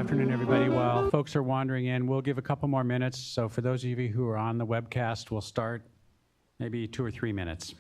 afternoon, everybody. While folks are wandering in, we'll give a couple more minutes. So for those of you who are on the webcast, we'll start maybe 2 or 3 minutes.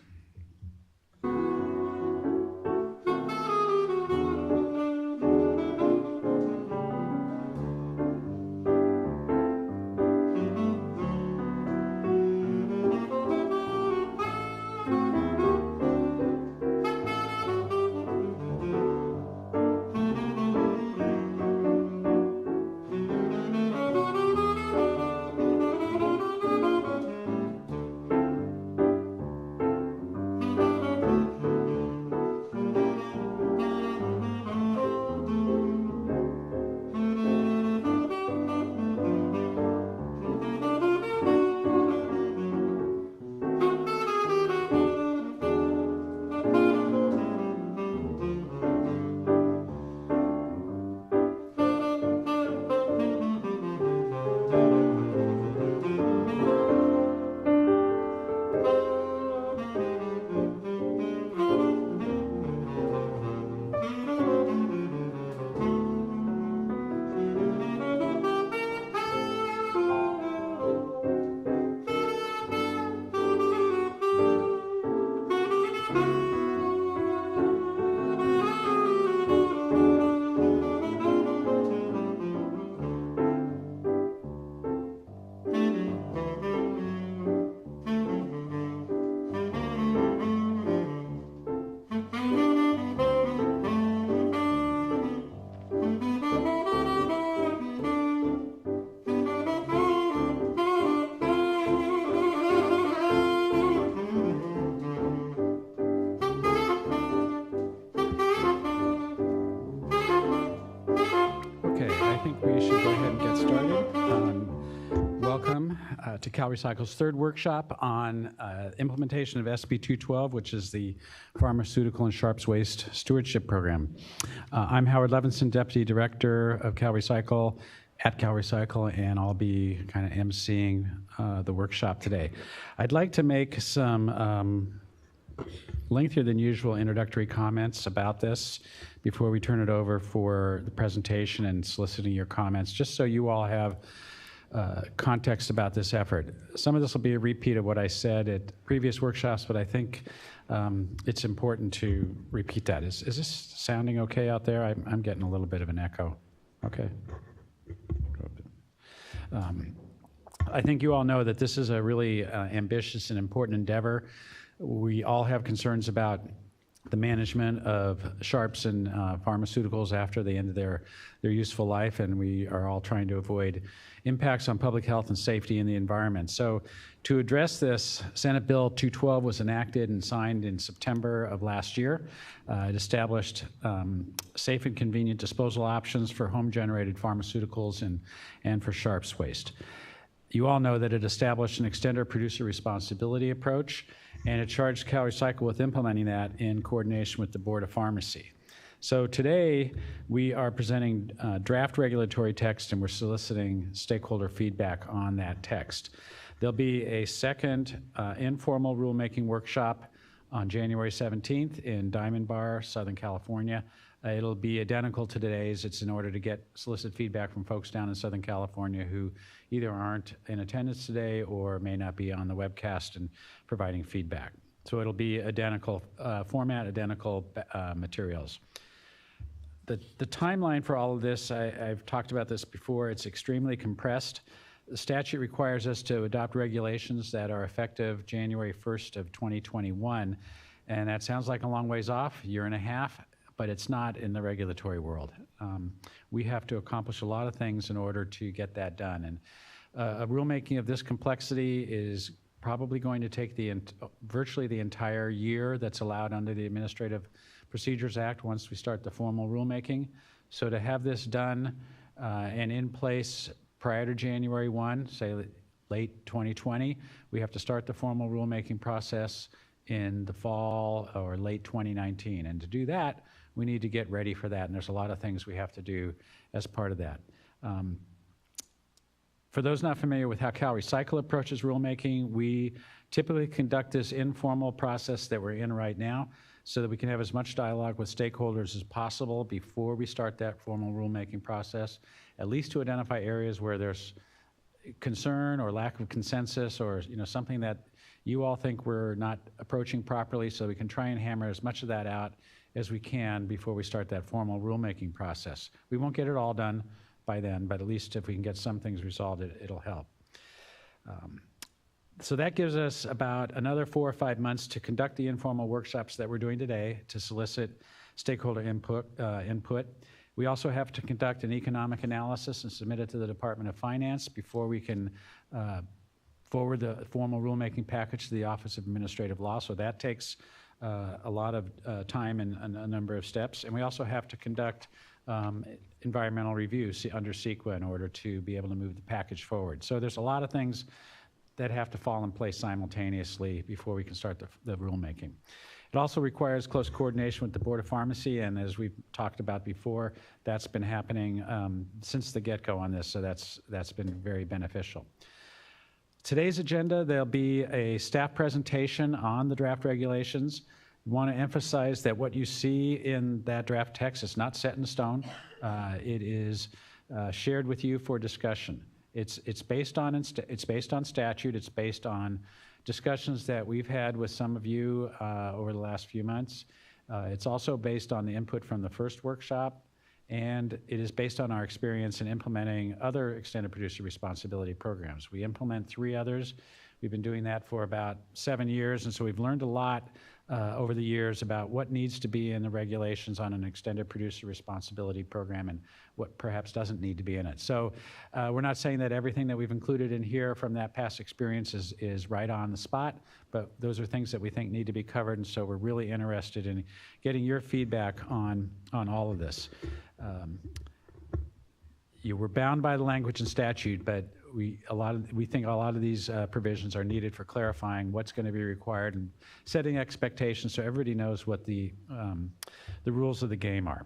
To CalRecycle's third workshop on implementation of SB212, which is the Pharmaceutical and Sharps Waste Stewardship Program. I'm Howard Levinson, Deputy Director of CalRecycle at CalRecycle, and I'll be kind of emceeing the workshop today. I'd like to make some lengthier than usual introductory comments about this before we turn it over for the presentation and soliciting your comments, just so you all have context about this effort. Some of this will be a repeat of what I said at previous workshops, but I think it's important to repeat that. Is this sounding okay out there? I'm getting a little bit of an echo. Okay. I think you all know that this is a really ambitious and important endeavor. We all have concerns about the management of sharps and pharmaceuticals after the end of their useful life, and we are all trying to avoid impacts on public health and safety in the environment. So to address this, Senate Bill 212 was enacted and signed in September of last year. It established safe and convenient disposal options for home-generated pharmaceuticals and for sharps waste. You all know that it established an extended producer responsibility approach, and it charged CalRecycle with implementing that in coordination with the Board of Pharmacy. So today, we are presenting draft regulatory text, and we're soliciting stakeholder feedback on that text. There'll be a second informal rulemaking workshop on January 17th in Diamond Bar, Southern California. It'll be identical to today's. It's in order to solicit feedback from folks down in Southern California who either aren't in attendance today or may not be on the webcast and providing feedback. So it'll be identical format, identical materials. The timeline for all of this, I've talked about this before, it's extremely compressed. The statute requires us to adopt regulations that are effective January 1st of 2021, and that sounds like a long ways off, year and a half, but it's not in the regulatory world. We have to accomplish a lot of things in order to get that done, and a rulemaking of this complexity is probably going to take virtually the entire year that's allowed under the Administrative Procedures Act once we start the formal rulemaking. So to have this done and in place prior to January 1, say late 2020, we have to start the formal rulemaking process in the fall or late 2019. And to do that, we need to get ready for that. And there's a lot of things we have to do as part of that. For those not familiar with how CalRecycle approaches rulemaking, we typically conduct this informal process that we're in right now so that we can have as much dialogue with stakeholders as possible before we start that formal rulemaking process. at least to identify areas where there's concern or lack of consensus, or something that you all think we're not approaching properly, so we can try and hammer as much of that out as we can before we start that formal rulemaking process. We won't get it all done by then, but at least if we can get some things resolved, it'll help. So that gives us about another 4 or 5 months to conduct the informal workshops that we're doing today to solicit stakeholder input. We also have to conduct an economic analysis and submit it to the Department of Finance before we can forward the formal rulemaking package to the Office of Administrative Law. So that takes a lot of time and a number of steps. And we also have to conduct environmental reviews under CEQA in order to be able to move the package forward. So there's a lot of things that have to fall in place simultaneously before we can start the rulemaking. It also requires close coordination with the Board of Pharmacy, and as we've talked about before, that's been happening since the get-go on this, so that's been very beneficial. Today's agenda, there'll be a staff presentation on the draft regulations. We want to emphasize that what you see in that draft text is not set in stone. It is shared with you for discussion. It's based on statute. It's based on discussions that we've had with some of you over the last few months. It's also based on the input from the first workshop, and it is based on our experience in implementing other extended producer responsibility programs. We implement 3 others. We've been doing that for about 7 years, and so we've learned a lot over the years about what needs to be in the regulations on an extended producer responsibility program and what perhaps doesn't need to be in it. So we're not saying that everything that we've included in here from that past experience is right on the spot, but those are things that we think need to be covered, and so we're really interested in getting your feedback on all of this. You were bound by the language and statute, but we think a lot of these provisions are needed for clarifying what's going to be required and setting expectations so everybody knows what the rules of the game are.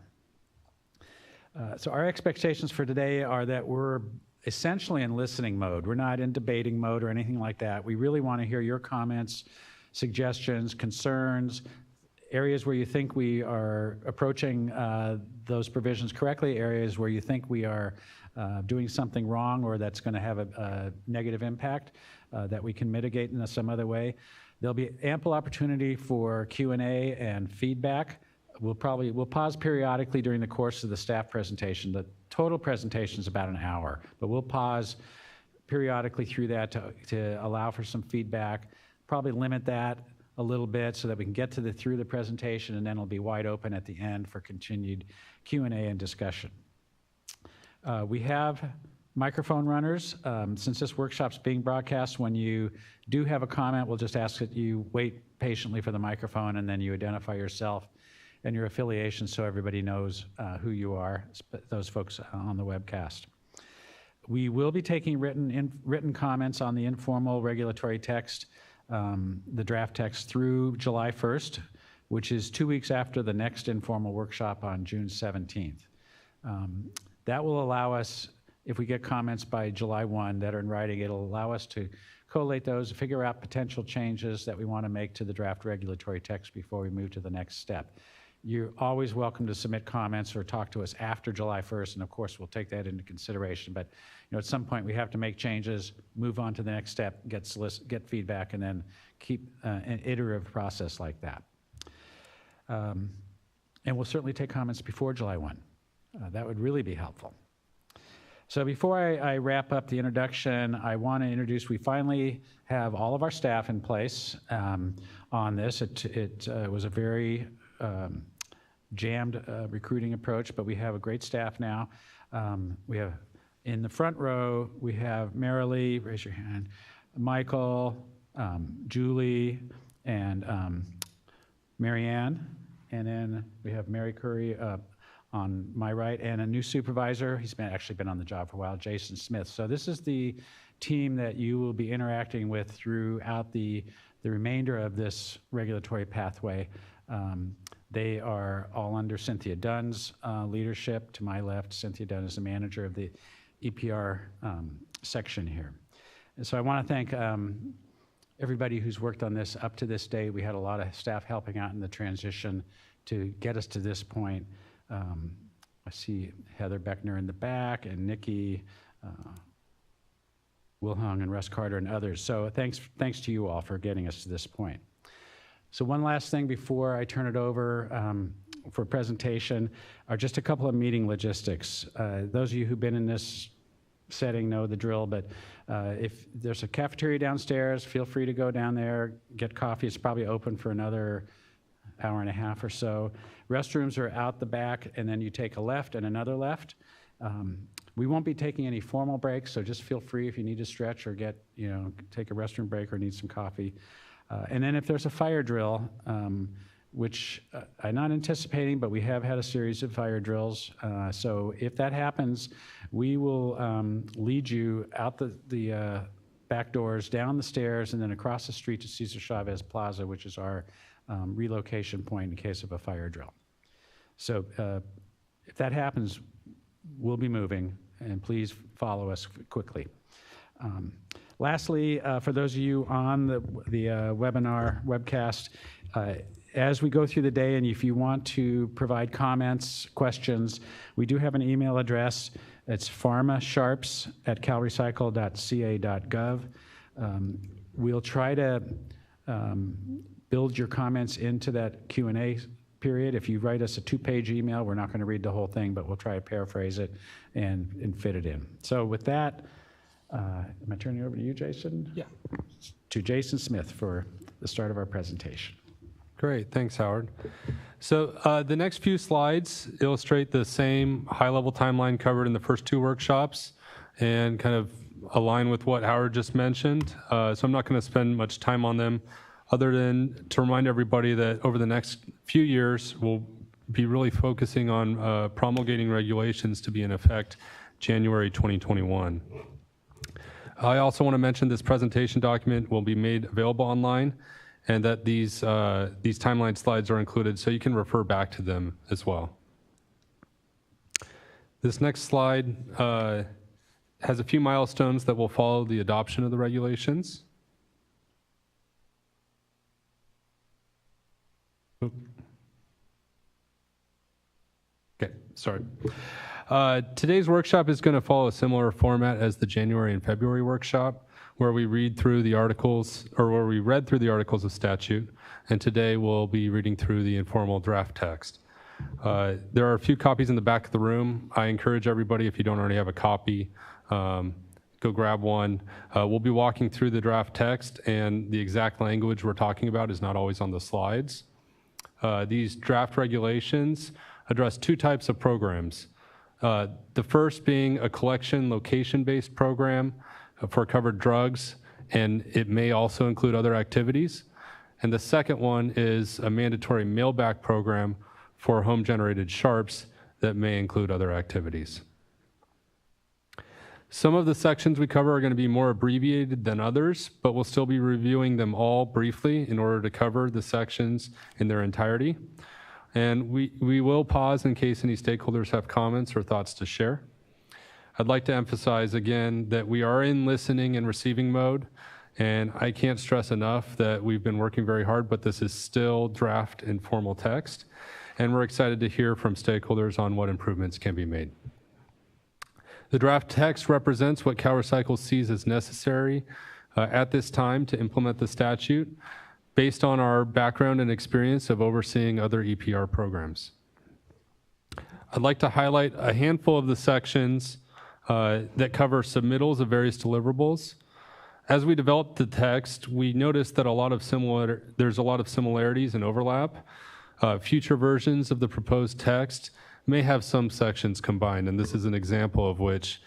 So our expectations for today are that we're essentially in listening mode. We're not in debating mode or anything like that. We really want to hear your comments, suggestions, concerns, areas where you think we are approaching those provisions correctly, areas where you think we are doing something wrong or that's going to have a negative impact that we can mitigate in some other way. There'll be ample opportunity for Q&A and feedback. We'll pause periodically during the course of the staff presentation. The total presentation is about an hour, but we'll pause periodically through that to allow for some feedback, probably limit that a little bit so that we can get through the presentation, and then it'll be wide open at the end for continued Q&A and discussion. We have microphone runners. Since this workshop's being broadcast, when you do have a comment, we'll just ask that you wait patiently for the microphone and then you identify yourself and your affiliation so everybody knows who you are, those folks on the webcast. We will be taking written comments on the informal regulatory text, the draft text, through July 1st, which is 2 weeks after the next informal workshop on June 17th. That will allow us, if we get comments by July 1 that are in writing, it'll allow us to collate those, figure out potential changes that we want to make to the draft regulatory text before we move to the next step. You're always welcome to submit comments or talk to us after July 1st, and of course we'll take that into consideration. But at some point we have to make changes, move on to the next step, get feedback, and then keep an iterative process like that. And we'll certainly take comments before July 1. That would really be helpful. So before I wrap up the introduction, I want to introduce, we finally have all of our staff in place on this. It was a very jammed recruiting approach, but we have a great staff now. We have, in the front row, we have Marilee, raise your hand, Michael, Julie, and Marianne, and then we have Mary Curry on my right, and a new supervisor. He's actually been on the job for a while, Jason Smith. So this is the team that you will be interacting with throughout the remainder of this regulatory pathway. They are all under Cynthia Dunn's leadership. To my left, Cynthia Dunn is the manager of the EPR section here. And so I want to thank everybody who's worked on this up to this day. We had a lot of staff helping out in the transition to get us to this point. I see Heather Beckner in the back, and Nikki, Will Hung, and Russ Carter, and others. So thanks to you all for getting us to this point. So one last thing before I turn it over for presentation are just a couple of meeting logistics. Those of you who've been in this setting know the drill, but if there's a cafeteria downstairs, feel free to go down there, get coffee. It's probably open for another hour and a half or so. Restrooms are out the back, and then you take a left and another left. We won't be taking any formal breaks, so just feel free if you need to stretch or take a restroom break or need some coffee. And then if there's a fire drill, which I'm not anticipating, but we have had a series of fire drills. So if that happens, we will lead you out the back doors, down the stairs, and then across the street to Cesar Chavez Plaza, which is our relocation point in case of a fire drill. So if that happens, we'll be moving, and please follow us quickly. Lastly, for those of you on the webinar webcast, as we go through the day, and if you want to provide comments, questions, we do have an email address. It's pharmasharps@calrecycle.ca.gov. We'll try to build your comments into that Q&A period. If you write us a 2-page email, we're not going to read the whole thing, but we'll try to paraphrase it and fit it in. So with that, am I turning it over to you, Jason? Yeah. To Jason Smith for the start of our presentation. Great, thanks, Howard. So the next few slides illustrate the same high-level timeline covered in the first 2 workshops and kind of align with what Howard just mentioned. So I'm not going to spend much time on them other than to remind everybody that over the next few years, we'll be really focusing on promulgating regulations to be in effect January 2021. I also want to mention this presentation document will be made available online, and that these timeline slides are included so you can refer back to them as well. This next slide has a few milestones that will follow the adoption of the regulations. Okay, sorry. Today's workshop is going to follow a similar format as the January and February workshop, where we read through the articles, or where we read through the articles of statute, and today we'll be reading through the informal draft text. There are a few copies in the back of the room. I encourage everybody, if you don't already have a copy, go grab one. We'll be walking through the draft text, and the exact language we're talking about is not always on the slides. These draft regulations address 2 types of programs. The first being a collection location-based program for covered drugs, and it may also include other activities. And the second one is a mandatory mail-back program for home-generated sharps that may include other activities. Some of the sections we cover are going to be more abbreviated than others, but we'll still be reviewing them all briefly in order to cover the sections in their entirety. And we will pause in case any stakeholders have comments or thoughts to share. I'd like to emphasize again that we are in listening and receiving mode, and I can't stress enough that we've been working very hard, but this is still draft informal text, and we're excited to hear from stakeholders on what improvements can be made. The draft text represents what CalRecycle sees as necessary at this time to implement the statute based on our background and experience of overseeing other EPR programs. I'd like to highlight a handful of the sections that cover submittals of various deliverables. As we developed the text, we noticed that there's a lot of similarities and overlap. Future versions of the proposed text may have some sections combined, and this is an example of which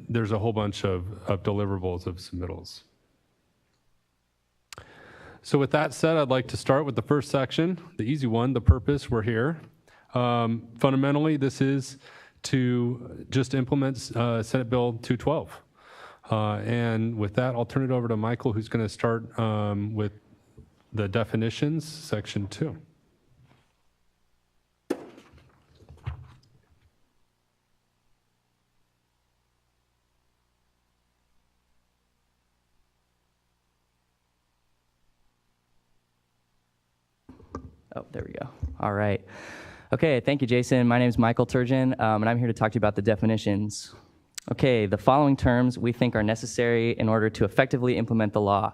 there's a whole bunch of deliverables of submittals. So with that said, I'd like to start with the first section, the easy one, the purpose. We're here. Fundamentally, this is to just implement Senate Bill 212. And with that, I'll turn it over to Michael, who's going to start with the definitions, section 2. Oh, there we go. All right. Okay, thank you, Jason. My name is Michael Turgeon, and I'm here to talk to you about the definitions. Okay, the following terms we think are necessary in order to effectively implement the law.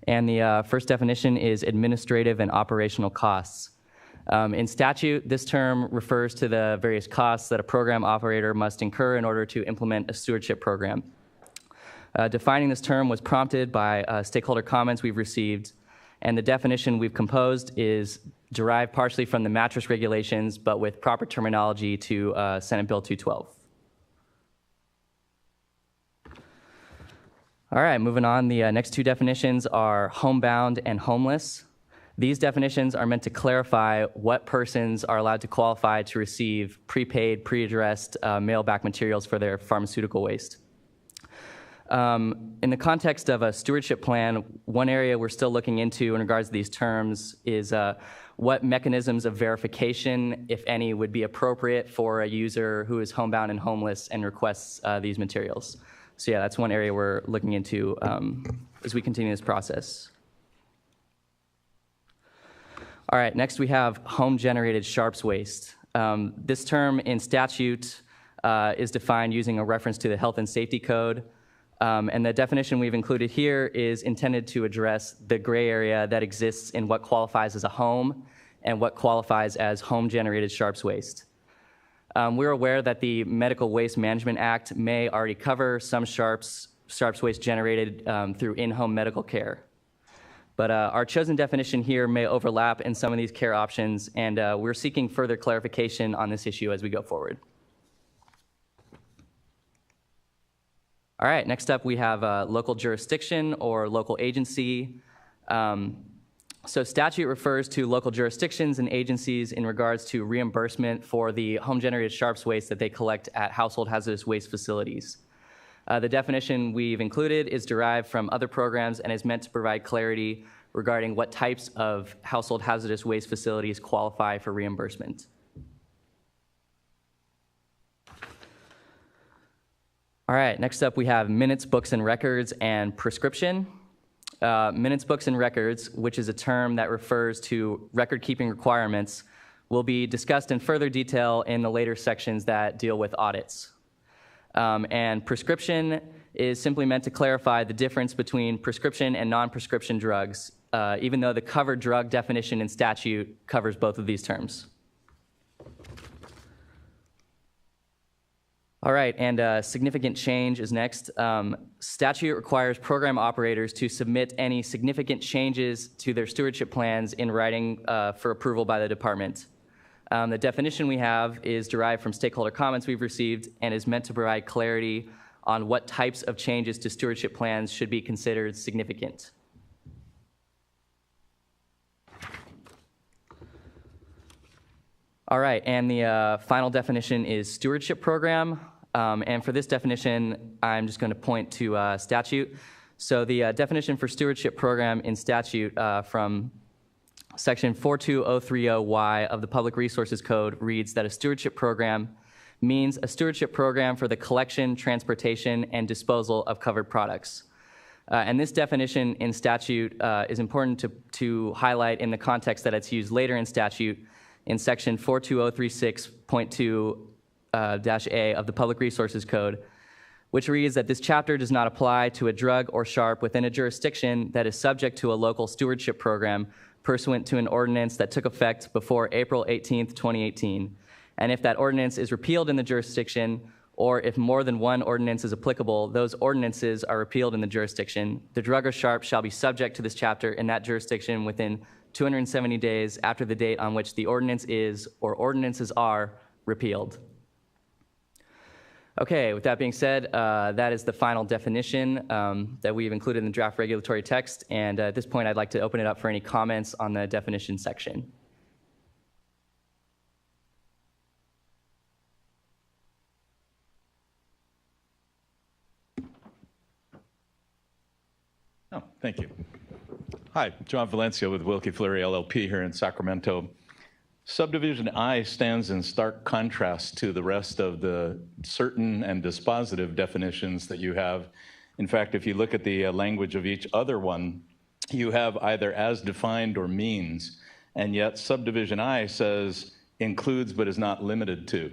And the first definition is administrative and operational costs. In statute, this term refers to the various costs that a program operator must incur in order to implement a stewardship program. Defining this term was prompted by stakeholder comments we've received, and the definition we've composed is derived partially from the mattress regulations, but with proper terminology to Senate Bill 212. All right, moving on. The next two definitions are homebound and homeless. These definitions are meant to clarify what persons are allowed to qualify to receive prepaid, pre-addressed mail-back materials for their pharmaceutical waste. In the context of a stewardship plan, one area we're still looking into in regards to these terms is what mechanisms of verification, if any, would be appropriate for a user who is homebound and homeless and requests these materials. So yeah, that's one area we're looking into as we continue this process. All right, next we have home-generated sharps waste. This term in statute is defined using a reference to the Health and Safety Code. And the definition we've included here is intended to address the gray area that exists in what qualifies as a home and what qualifies as home-generated sharps waste. We're aware that the Medical Waste Management Act may already cover some sharps waste generated through in-home medical care. But our chosen definition here may overlap in some of these care options, and we're seeking further clarification on this issue as we go forward. All right, next up we have local jurisdiction or local agency. So statute refers to local jurisdictions and agencies in regards to reimbursement for the home-generated sharps waste that they collect at household hazardous waste facilities. The definition we've included is derived from other programs and is meant to provide clarity regarding what types of household hazardous waste facilities qualify for reimbursement. All right, next up we have minutes, books, and records and prescription. Minutes, books, and records, which is a term that refers to record-keeping requirements, will be discussed in further detail in the later sections that deal with audits. And prescription is simply meant to clarify the difference between prescription and non-prescription drugs, even though the covered drug definition in statute covers both of these terms. All right, and significant change is next. Statute requires program operators to submit any significant changes to their stewardship plans in writing for approval by the department. The definition we have is derived from stakeholder comments we've received and is meant to provide clarity on what types of changes to stewardship plans should be considered significant. All right, and the final definition is stewardship program. And for this definition, I'm just going to point to statute. So the definition for stewardship program in statute from Section 42030Y of the Public Resources Code reads that a stewardship program means a stewardship program for the collection, transportation, and disposal of covered products. And this definition in statute is important to highlight in the context that it's used later in statute in Section 42036.2-A of the Public Resources Code, which reads that this chapter does not apply to a drug or sharp within a jurisdiction that is subject to a local stewardship program pursuant to an ordinance that took effect before April 18th, 2018. And if that ordinance is repealed in the jurisdiction, or if more than one ordinance is applicable, those ordinances are repealed in the jurisdiction. The drug or sharp shall be subject to this chapter in that jurisdiction within 270 days after the date on which the ordinance is or ordinances are repealed. Okay, with that being said, that is the final definition that we've included in the draft regulatory text, and at this point I'd like to open it up for any comments on the definition section. Oh, thank you. Hi, John Valencia with Wilkie Fleury LLP here in Sacramento. Subdivision I stands in stark contrast to the rest of the certain and dispositive definitions that you have. In fact, if you look at the language of each other one, you have either as defined or means, and yet subdivision I says includes but is not limited to.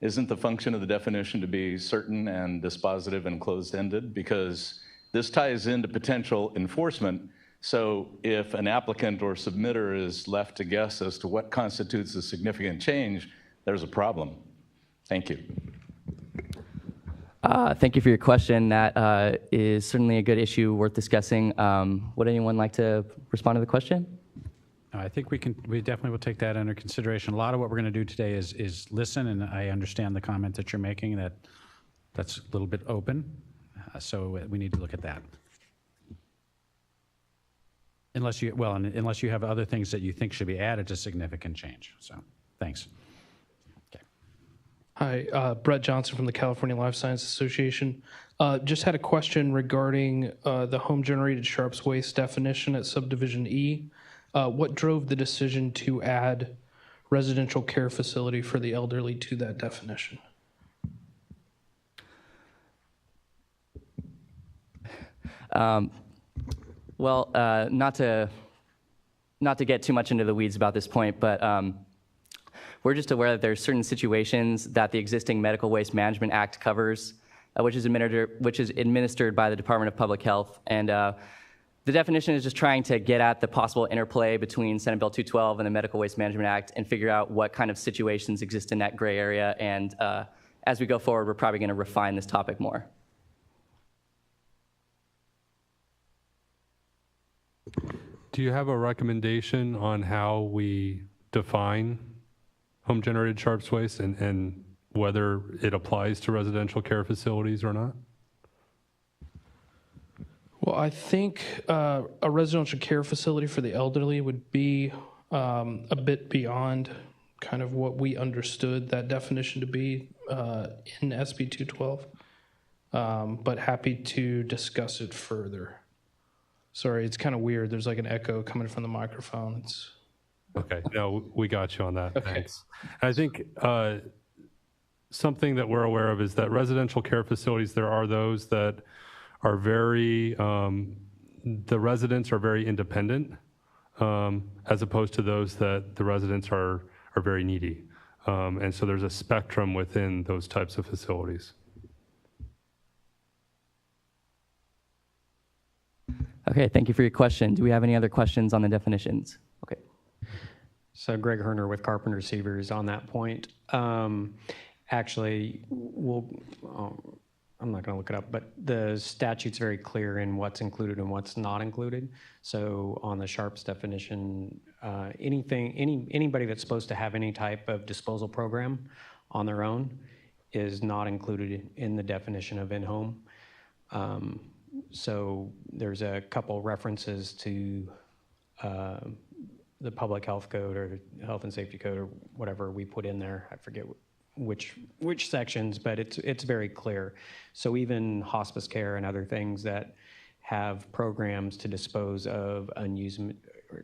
Isn't the function of the definition to be certain and dispositive and closed-ended? Because this ties into potential enforcement. So if an applicant or submitter is left to guess as to what constitutes a significant change, there's a problem. Thank you. Thank you for your question. That is certainly a good issue worth discussing. Would anyone like to respond to the question? I think we definitely will take that under consideration. A lot of what we're going to do today is listen, and I understand the comment that you're making, that's a little bit open, so we need to look at that. Unless you have other things that you think should be added to significant change. So, thanks. Okay. Hi, Brett Johnson from the California Life Science Association. Just had a question regarding the home-generated sharps waste definition at subdivision E. What drove the decision to add residential care facility for the elderly to that definition? Well, not to get too much into the weeds about this point, but we're just aware that there are certain situations that the existing Medical Waste Management Act covers, which is administered by the Department of Public Health. And the definition is just trying to get at the possible interplay between Senate Bill 212 and the Medical Waste Management Act and figure out what kind of situations exist in that gray area. And as we go forward, we're probably going to refine this topic more. Do you have a recommendation on how we define home-generated sharps waste and whether it applies to residential care facilities or not? Well, I think a residential care facility for the elderly would be a bit beyond kind of what we understood that definition to be in SB212, but happy to discuss it further. Sorry, it's kind of weird. There's like an echo coming from the microphone. Okay, no, we got you on that. Okay. Thanks. I think something that we're aware of is that residential care facilities, there are those that are very, the residents are very independent, as opposed to those that the residents are very needy. And so there's a spectrum within those types of facilities. Okay, thank you for your question. Do we have any other questions on the definitions? Okay. So Greg Herner with Carpenter Receivers on that point. Actually, I'm not going to look it up, but the statute's very clear in what's included and what's not included. So on the sharps definition, anybody that's supposed to have any type of disposal program on their own is not included in the definition of in-home. So there's a couple references to the public health code or health and safety code or whatever we put in there. I forget which sections, but it's very clear. So even hospice care and other things that have programs to dispose of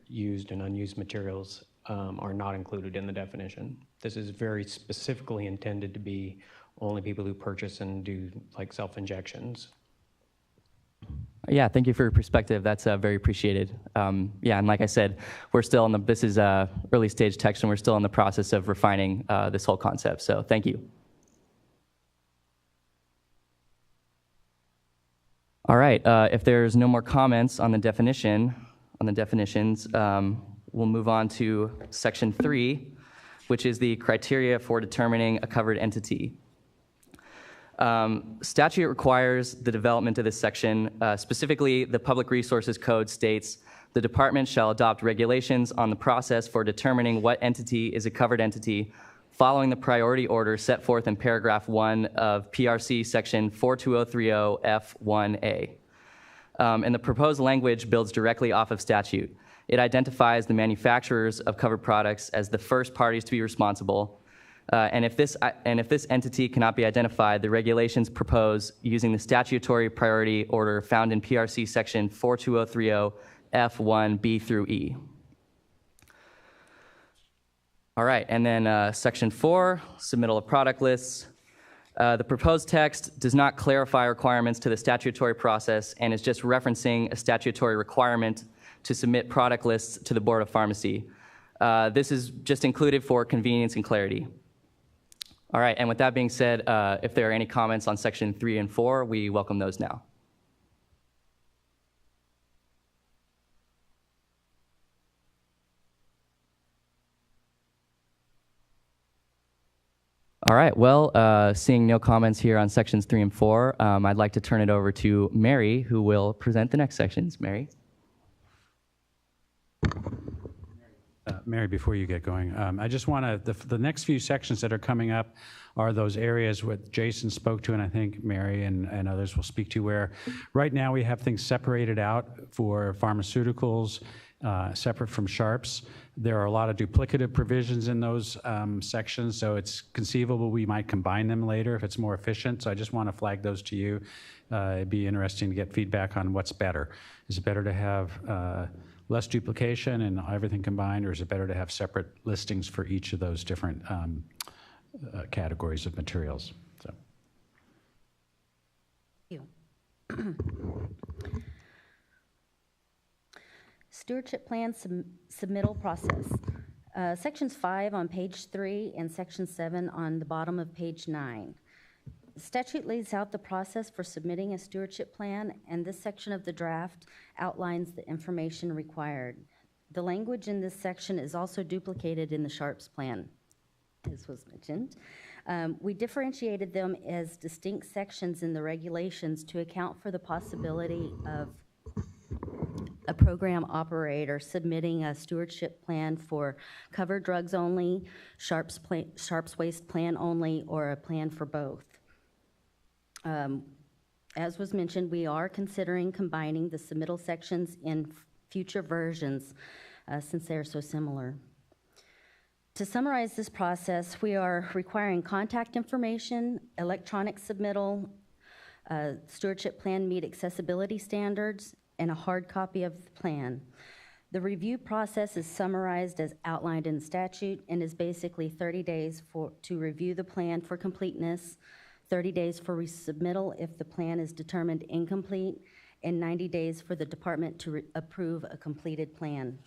used and unused materials are not included in the definition. This is very specifically intended to be only people who purchase and do like self-injections. Yeah, thank you for your perspective. That's very appreciated. Yeah, and like I said, we're still in this is early stage text, and we're still in the process of refining this whole concept. So thank you. All right, if there's no more comments on the definitions, we'll move on to section 3, which is the criteria for determining a covered entity. Statute requires the development of this section. Specifically, the Public Resources Code states the department shall adopt regulations on the process for determining what entity is a covered entity following the priority order set forth in paragraph 1 of PRC section 42030 F1A. And the proposed language builds directly off of statute. It identifies the manufacturers of covered products as the first parties to be responsible. And if this entity cannot be identified, the regulations propose using the statutory priority order found in PRC section 42030 F1B through E. All right, and then section 4, submittal of product lists. The proposed text does not clarify requirements to the statutory process and is just referencing a statutory requirement to submit product lists to the Board of Pharmacy. This is just included for convenience and clarity. All right, and with that being said, if there are any comments on section 3 and 4, we welcome those now. All right, well, seeing no comments here on sections 3 and 4, I'd like to turn it over to Mary, who will present the next sections. Mary? Mary, before you get going, I just want to, the next few sections that are coming up are those areas what Jason spoke to, and I think Mary and others will speak to, where right now we have things separated out for pharmaceuticals, separate from sharps. There are a lot of duplicative provisions in those sections, so it's conceivable we might combine them later if it's more efficient. So I just want to flag those to you. It'd be interesting to get feedback on what's better. Is it better to have less duplication and everything combined, or is it better to have separate listings for each of those different categories of materials? So. Thank you. Stewardship plan submittal process. Sections 5 on page 3 and section 7 on the bottom of page 9. The statute lays out the process for submitting a stewardship plan, and this section of the draft outlines the information required. The language in this section is also duplicated in the Sharps plan, as was mentioned. We differentiated them as distinct sections in the regulations to account for the possibility of a program operator submitting a stewardship plan for covered drugs only, Sharps waste plan only, or a plan for both. As was mentioned, we are considering combining the submittal sections in future versions since they are so similar. To summarize this process, we are requiring contact information, electronic submittal, stewardship plan meet accessibility standards, and a hard copy of the plan. The review process is summarized as outlined in the statute and is basically 30 days to review the plan for completeness, 30 days for resubmittal if the plan is determined incomplete, and 90 days for the department to approve a completed plan.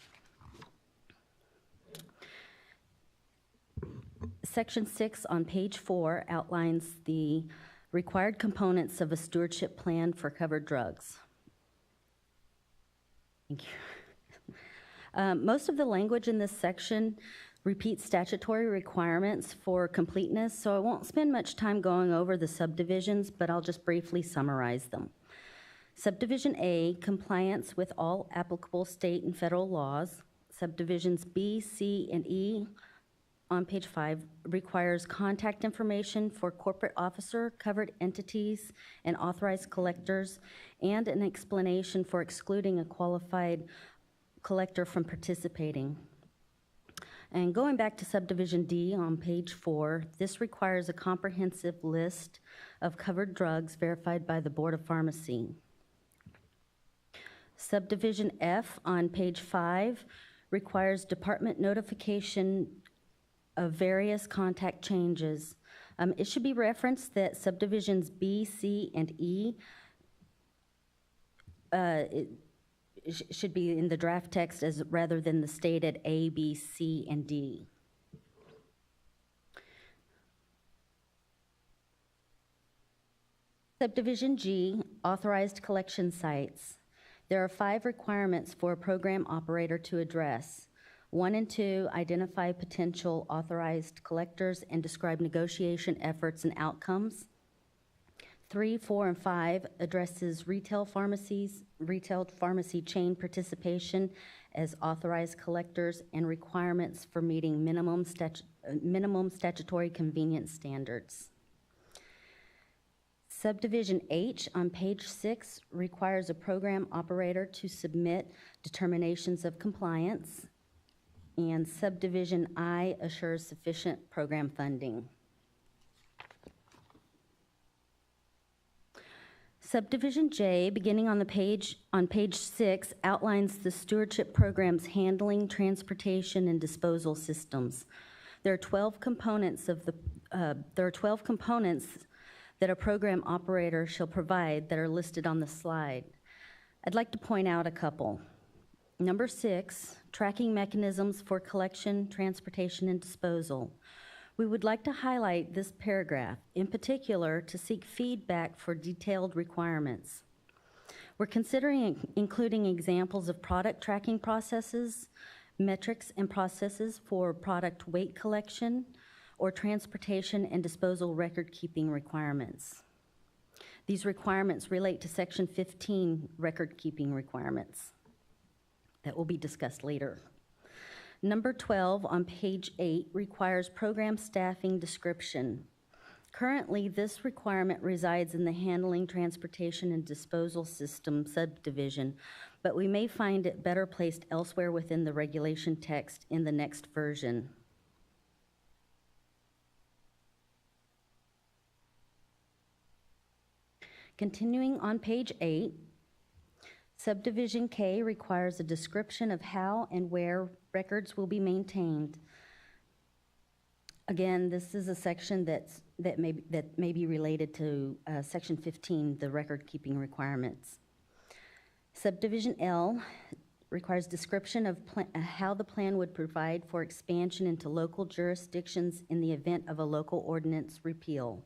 Section 6 on page 4 outlines the required components of a stewardship plan for covered drugs. Thank you. Most of the language in this section repeats statutory requirements for completeness, so I won't spend much time going over the subdivisions, but I'll just briefly summarize them. Subdivision A, compliance with all applicable state and federal laws. Subdivisions B, C, and E on page 5 requires contact information for corporate officer, covered entities, and authorized collectors, and an explanation for excluding a qualified collector from participating. And going back to subdivision D on page 4, this requires a comprehensive list of covered drugs verified by the Board of Pharmacy. Subdivision F on page 5 requires department notification of various contact changes. It should be referenced that subdivisions B, C, and E should be in the draft text as rather than the stated A, B, C, and D. Subdivision G, authorized collection sites. There are 5 requirements for a program operator to address. 1 and 2 identify potential authorized collectors and describe negotiation efforts and outcomes. 3, 4, and 5 addresses retail pharmacy chain participation as authorized collectors and requirements for meeting minimum statutory convenience standards. Subdivision H on page 6 requires a program operator to submit determinations of compliance, and subdivision I assures sufficient program funding. Subdivision J, beginning on page 6, outlines the stewardship program's handling, transportation, and disposal systems. There are 12 components that a program operator shall provide that are listed on the slide. I'd like to point out a couple. Number 6, tracking mechanisms for collection, transportation, and disposal. We would like to highlight this paragraph, in particular, to seek feedback for detailed requirements. We're considering including examples of product tracking processes, metrics and processes for product weight collection, or transportation and disposal record-keeping requirements. These requirements relate to Section 15 record-keeping requirements that will be discussed later. Number 12 on page 8 requires program staffing description. Currently, this requirement resides in the Handling, Transportation, and Disposal System subdivision, but we may find it better placed elsewhere within the regulation text in the next version. Continuing on page 8, subdivision K requires a description of how and where records will be maintained. Again, this is a section that may be related to Section 15, the record-keeping requirements. Subdivision L requires description of how the plan would provide for expansion into local jurisdictions in the event of a local ordinance repeal.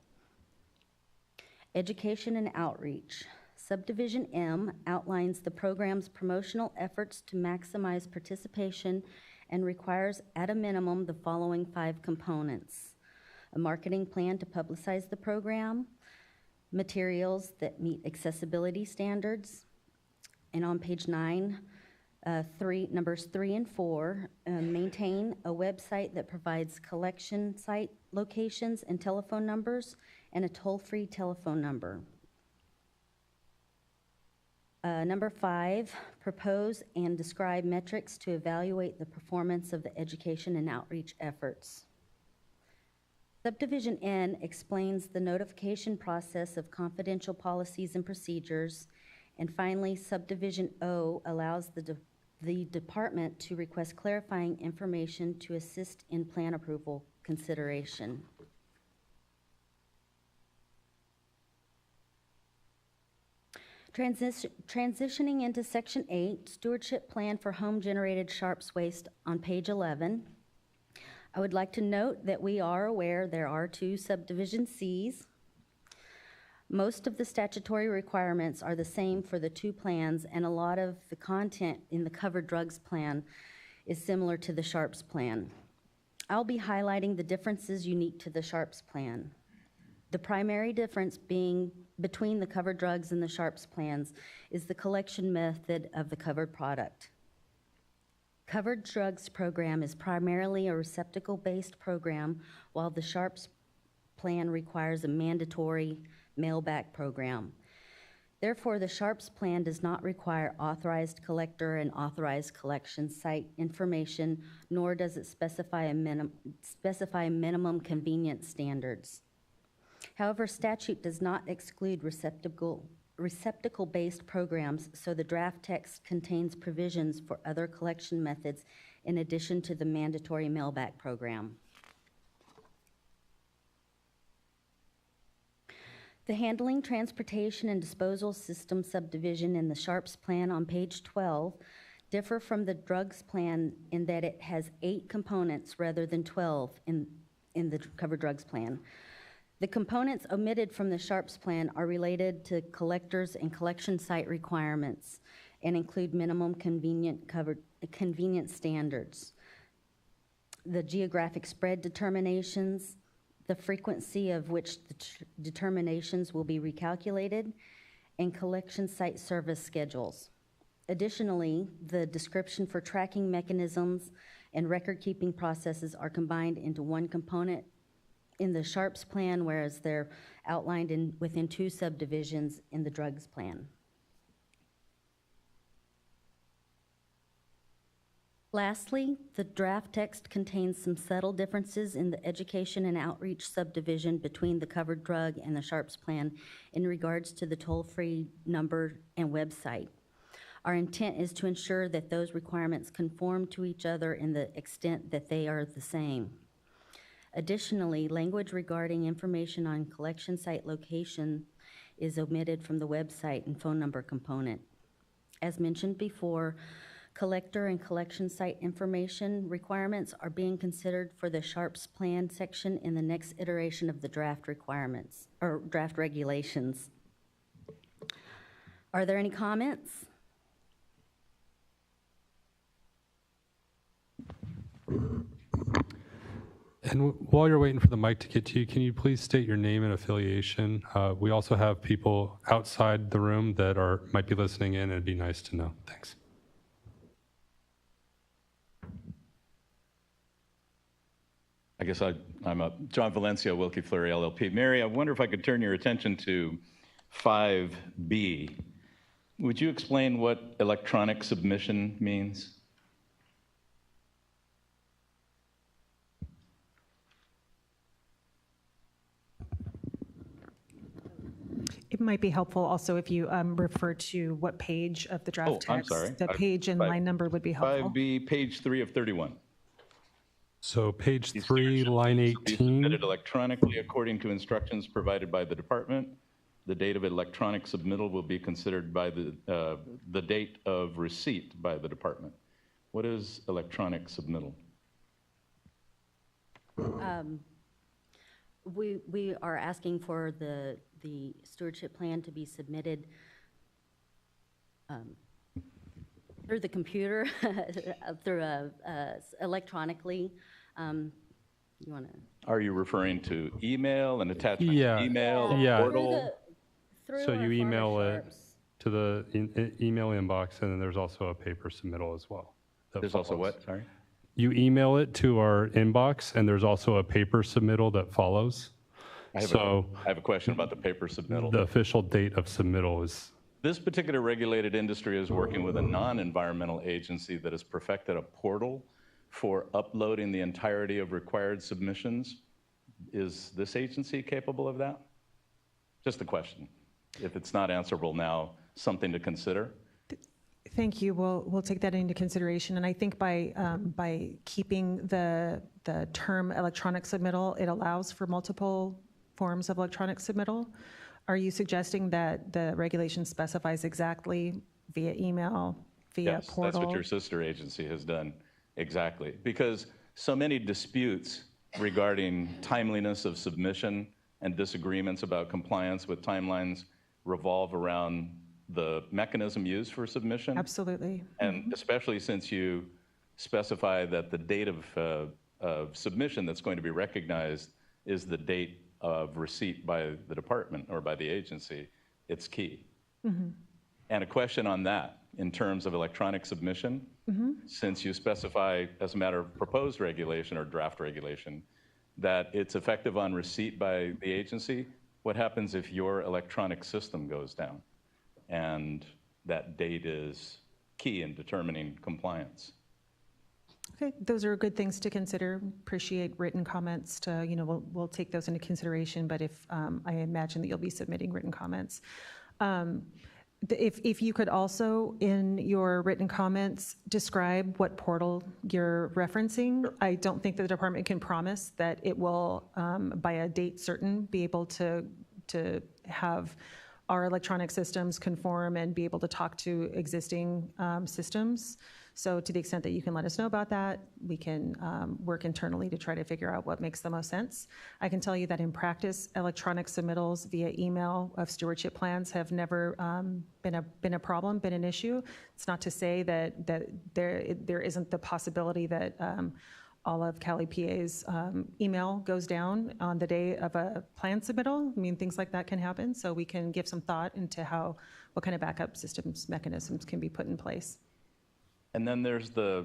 Education and outreach. Subdivision M outlines the program's promotional efforts to maximize participation and requires at a minimum the following 5 components: a marketing plan to publicize the program, materials that meet accessibility standards, and on page 9, numbers 3 and 4, maintain a website that provides collection site locations and telephone numbers, and a toll-free telephone number. Number 5, propose and describe metrics to evaluate the performance of the education and outreach efforts. Subdivision N explains the notification process of confidential policies and procedures. And finally, Subdivision O allows the department to request clarifying information to assist in plan approval consideration. Transitioning into Section 8, Stewardship Plan for Home-Generated Sharps Waste on page 11. I would like to note that we are aware there are 2 subdivision Cs. Most of the statutory requirements are the same for the 2 plans, and a lot of the content in the covered drugs plan is similar to the Sharps plan. I'll be highlighting the differences unique to the Sharps plan. The primary difference being between the covered drugs and the Sharps plans is the collection method of the covered product. Covered drugs program is primarily a receptacle-based program, while the Sharps plan requires a mandatory mail-back program. Therefore, the Sharps plan does not require authorized collector and authorized collection site information, nor does it specify minimum convenience standards. However, statute does not exclude receptacle-based programs, so the draft text contains provisions for other collection methods in addition to the mandatory mail-back program. The Handling, Transportation, and Disposal System subdivision in the Sharps plan on page 12 differ from the drugs plan in that it has 8 components rather than 12 in the covered drugs plan. The components omitted from the Sharps plan are related to collectors and collection site requirements and include minimum convenience standards, the geographic spread determinations, the frequency of which the determinations will be recalculated, and collection site service schedules. Additionally, the description for tracking mechanisms and record-keeping processes are combined into one component in the Sharps plan, whereas they're outlined within 2 subdivisions in the drugs plan. Lastly, the draft text contains some subtle differences in the education and outreach subdivision between the covered drug and the Sharps plan in regards to the toll-free number and website. Our intent is to ensure that those requirements conform to each other in the extent that they are the same. Additionally, language regarding information on collection site location is omitted from the website and phone number component. As mentioned before, collector and collection site information requirements are being considered for the Sharps plan section in the next iteration of the draft requirements, or draft regulations. Are there any comments? And while you're waiting for the mic to get to you, can you please state your name and affiliation? We also have people outside the room that might be listening in, and it'd be nice to know. Thanks. I guess I'm up. John Valencia, Wilkie Fleury LLP. Mary, I wonder if I could turn your attention to 5B. Would you explain what electronic submission means? It might be helpful also if you refer to what page of the draft text. I'm sorry. The page and line number would be helpful. 5B, page 3 of 31. So page These 3, line will be 18. submitted electronically according to instructions provided by the department. The date of electronic submittal will be considered by the date of receipt by the department. What is electronic submittal? We are asking for the stewardship plan to be submitted through the computer, through electronically. You want to? Are you referring to email and attachment Yeah. to email, Yeah. portal? So you email it to the email inbox, and then there's also a paper submittal as well. There's also what, sorry? You email it to our inbox, and there's also a paper submittal that follows. I have a question about the paper submittal. The official date of submittal is, This particular regulated industry is working with a non-environmental agency that has perfected a portal for uploading the entirety of required submissions. Is this agency capable of that? Just a question. If it's not answerable now, something to consider. Thank you. We'll take that into consideration. And I think by keeping the term electronic submittal, it allows for multiple forms of electronic submittal. Are you suggesting that the regulation specifies exactly via email, via portal? Yes, that's what your sister agency has done, exactly. Because so many disputes regarding timeliness of submission and disagreements about compliance with timelines revolve around the mechanism used for submission. Absolutely. And especially since you specify that the date of submission that's going to be recognized is the date of receipt by the department or by the agency, it's key. Mm-hmm. And a question on that in terms of electronic submission, since you specify as a matter of proposed regulation or draft regulation that it's effective on receipt by the agency, what happens if your electronic system goes down? And that date is key in determining compliance. Okay, those are good things to consider. Appreciate written comments to, we'll take those into consideration, but if, I imagine that you'll be submitting written comments. If you could also, in your written comments, describe what portal you're referencing. I don't think that the department can promise that it will, by a date certain, be able to have our electronic systems conform and be able to talk to existing systems. So to the extent that you can let us know about that, we can work internally to try to figure out what makes the most sense. I can tell you that in practice, electronic submittals via email of stewardship plans have never been a problem, been an issue. It's not to say that there isn't the possibility that all of CalEPA's email goes down on the day of a plan submittal. I mean, things like that can happen, so we can give some thought into what kind of backup systems mechanisms can be put in place. And then there's the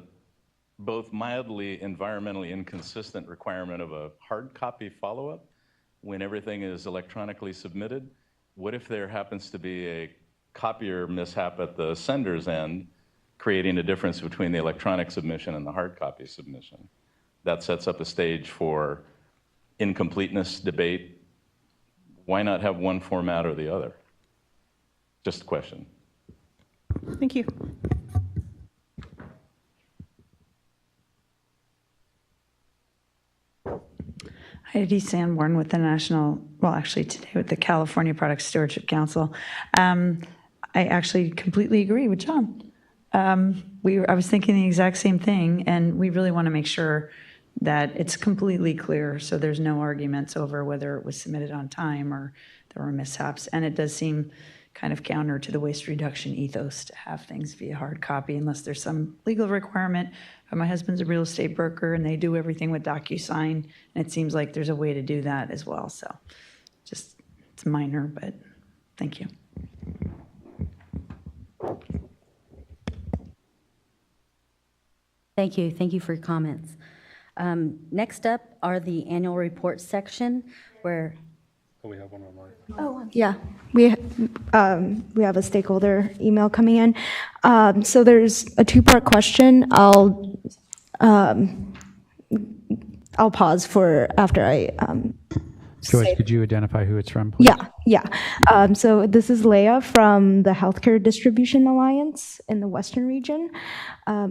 both mildly environmentally inconsistent requirement of a hard copy follow-up when everything is electronically submitted. What if there happens to be a copier mishap at the sender's end, creating a difference between the electronic submission and the hard copy submission? That sets up a stage for incompleteness debate. Why not have one format or the other? Just a question. Thank you. Heidi Sanborn with the today with the California Product Stewardship Council. I actually completely agree with John. I was thinking the exact same thing, and we really want to make sure that it's completely clear, so there's no arguments over whether it was submitted on time or there were mishaps. And it does seem kind of counter to the waste reduction ethos to have things via hard copy unless there's some legal requirement. But my husband's a real estate broker, and they do everything with DocuSign, and it seems like there's a way to do that as well. So just, it's minor, but thank you. Thank you. Thank you for your comments. Next up are the annual report section where. Oh, we have one online. Oh, yeah. We have a stakeholder email coming in. So there's a two-part question. I'll pause for after I Joyce, could you identify who it's from, please? Yeah. So this is Leah from the Healthcare Distribution Alliance in the Western region.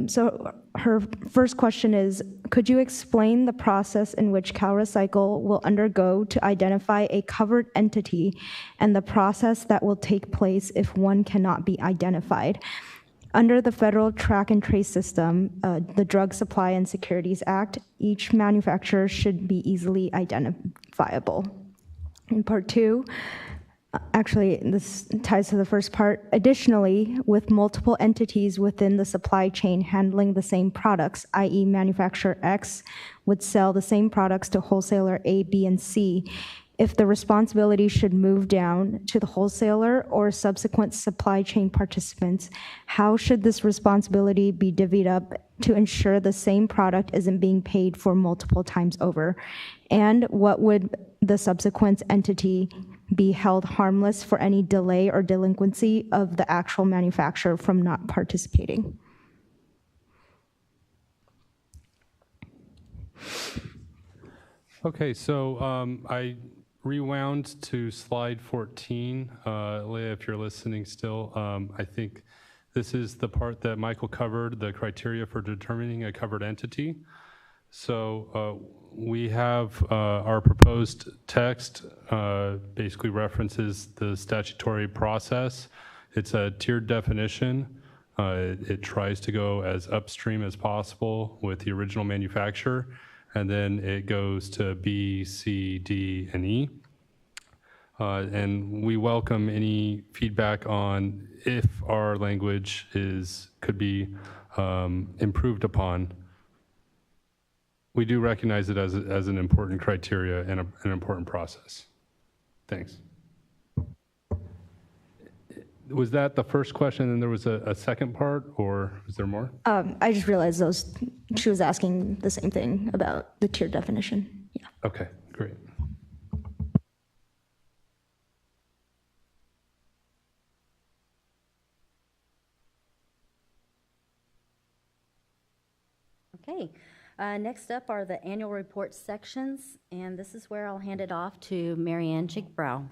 So her first question is, could you explain the process in which CalRecycle will undergo to identify a covered entity and the process that will take place if one cannot be identified? Under the federal track and trace system, the Drug Supply and Securities Act, each manufacturer should be easily identifiable. In part two, actually this ties to the first part. Additionally, with multiple entities within the supply chain handling the same products, i.e. manufacturer X would sell the same products to wholesaler A, B, and C, if the responsibility should move down to the wholesaler or subsequent supply chain participants, how should this responsibility be divvied up to ensure the same product isn't being paid for multiple times over? And what would the subsequent entity be held harmless for any delay or delinquency of the actual manufacturer from not participating? Okay, so I rewound to slide 14. Leah, if you're listening still, I think this is the part that Michael covered, the criteria for determining a covered entity. So we have our proposed text basically references the statutory process. It's a tiered definition. It tries to go as upstream as possible with the original manufacturer, and then it goes to B, C, D, and E. And we welcome any feedback on if our language could be improved upon. We do recognize it as an important criteria and an important process. Thanks. Was that the first question and there was a second part, or is there more? I just realized she was asking the same thing about the tier definition. Yeah. Okay, great. Okay. Next up are the annual report sections, and this is where I'll hand it off to Marianne Chick-Brow.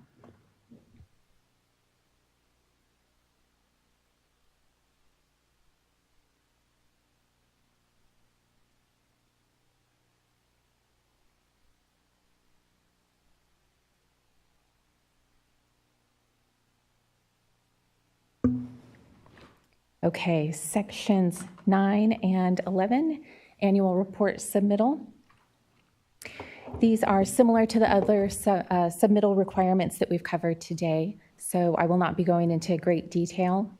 Okay, sections 9 and 11, annual report submittal. These are similar to the other submittal requirements that we've covered today, so I will not be going into great detail.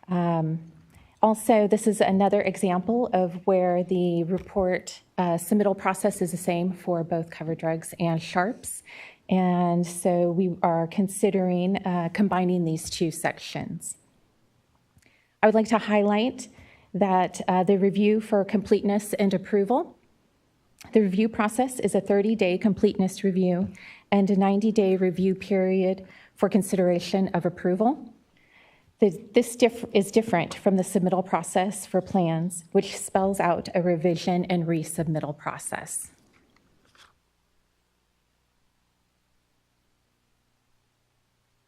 Also, this is another example of where the report submittal process is the same for both covered drugs and sharps, and so we are considering combining these two sections. I would like to highlight that the review for completeness and approval. The review process is a 30-day completeness review and a 90-day review period for consideration of approval. This is different from the submittal process for plans, which spells out a revision and resubmittal process.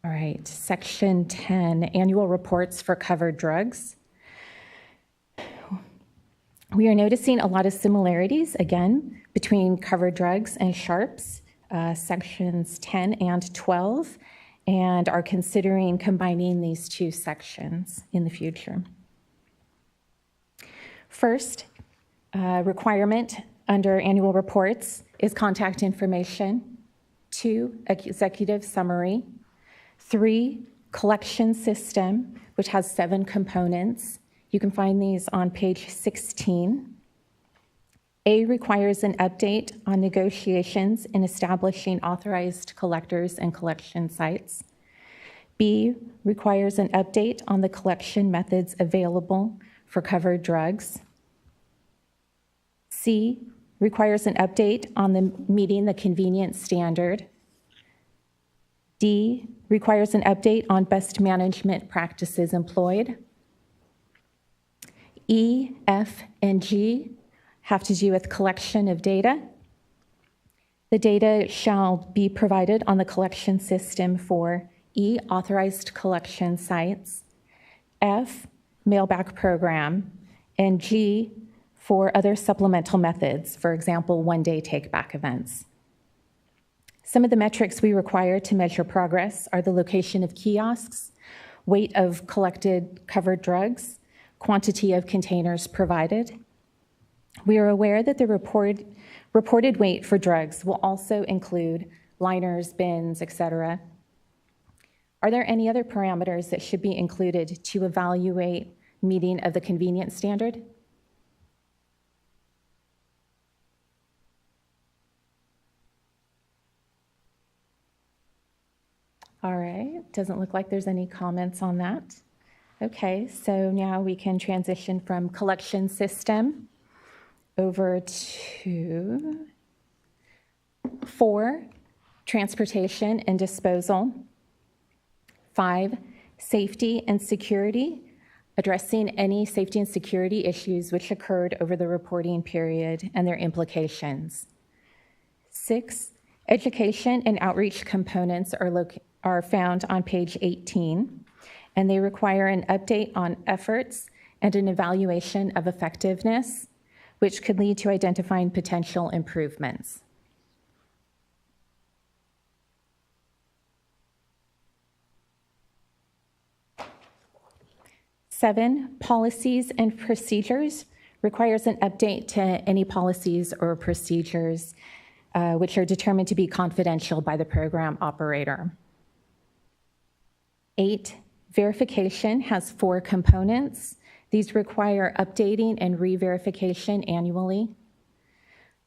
All right, section 10, annual reports for covered drugs. We are noticing a lot of similarities, again, between covered drugs and sharps, sections 10 and 12, and are considering combining these two sections in the future. First requirement under annual reports is contact information. 2, executive summary. 3, collection system, which has 7 components. You can find these on page 16. A requires an update on negotiations in establishing authorized collectors and collection sites. B requires an update on the collection methods available for covered drugs. C requires an update on meeting the convenience standard. D requires an update on best management practices employed. E, F, and G have to do with collection of data. The data shall be provided on the collection system for E, authorized collection sites, F, mailback program, and G, for other supplemental methods, for example, one-day take-back events. Some of the metrics we require to measure progress are the location of kiosks, weight of collected covered drugs, quantity of containers provided. We are aware that the reported weight for drugs will also include liners, bins, etc. Are there any other parameters that should be included to evaluate meeting of the convenience standard? All right, doesn't look like there's any comments on that. Okay, so now we can transition from collection system over to 4, transportation and disposal. 5, safety and security, addressing any safety and security issues which occurred over the reporting period and their implications. 6, education and outreach components are found on page 18, and they require an update on efforts and an evaluation of effectiveness, which could lead to identifying potential improvements. Seven, policies and procedures requires an update to any policies or procedures which are determined to be confidential by the program operator. 8, verification has 4 components. These require updating and re-verification annually.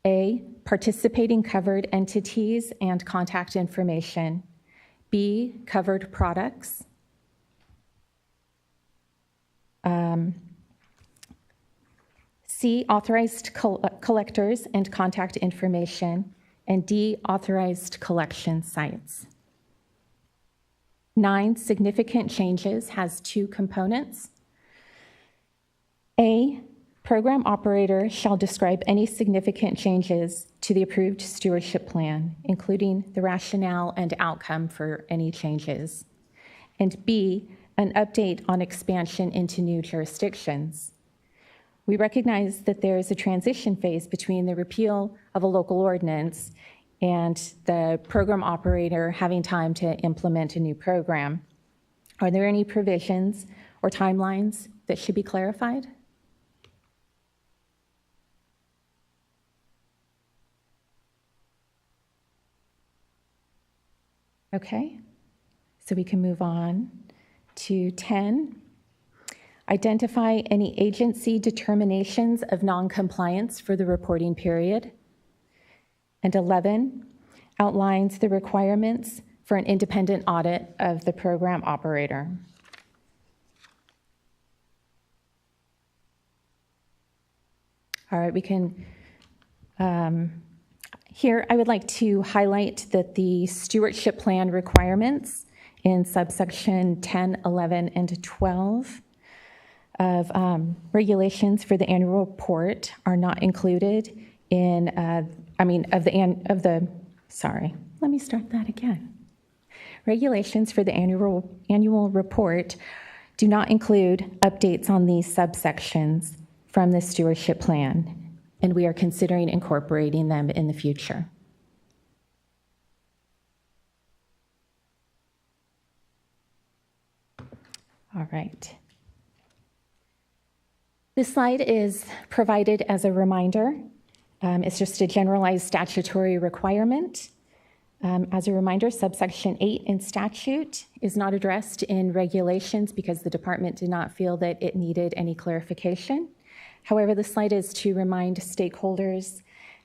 A, participating covered entities and contact information. B, covered products. C, authorized collectors and contact information. And D, authorized collection sites. 9, significant changes has 2 components. A, program operator shall describe any significant changes to the approved stewardship plan, including the rationale and outcome for any changes. And B, an update on expansion into new jurisdictions. We recognize that there is a transition phase between the repeal of a local ordinance and the program operator having time to implement a new program. Are there any provisions or timelines that should be clarified? Okay, so we can move on to 10. Identify any agency determinations of noncompliance for the reporting period. And 11, outlines the requirements for an independent audit of the program operator. All right, we can, here I would like to highlight that the stewardship plan requirements in subsection 10, 11, and 12 of regulations for the annual report are not included in, sorry, let me start that again. Regulations for the annual report do not include updates on these subsections from the stewardship plan, and we are considering incorporating them in the future. All right. This slide is provided as a reminder. It's just a generalized statutory requirement. As a reminder, subsection 8 in statute is not addressed in regulations because the department did not feel that it needed any clarification. However, the slide is to remind stakeholders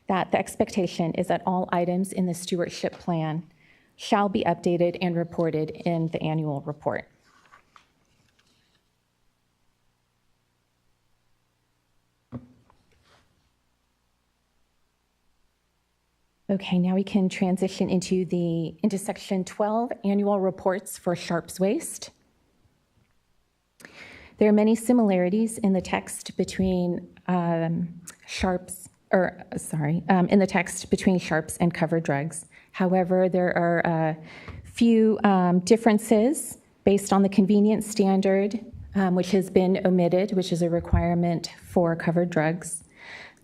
that the expectation is that all items in the stewardship plan shall be updated and reported in the annual report. Okay, now we can transition into section 12, annual reports for sharps waste. There are many similarities in the text between sharps and covered drugs. However, there are a few differences based on the convenience standard, which has been omitted, which is a requirement for covered drugs.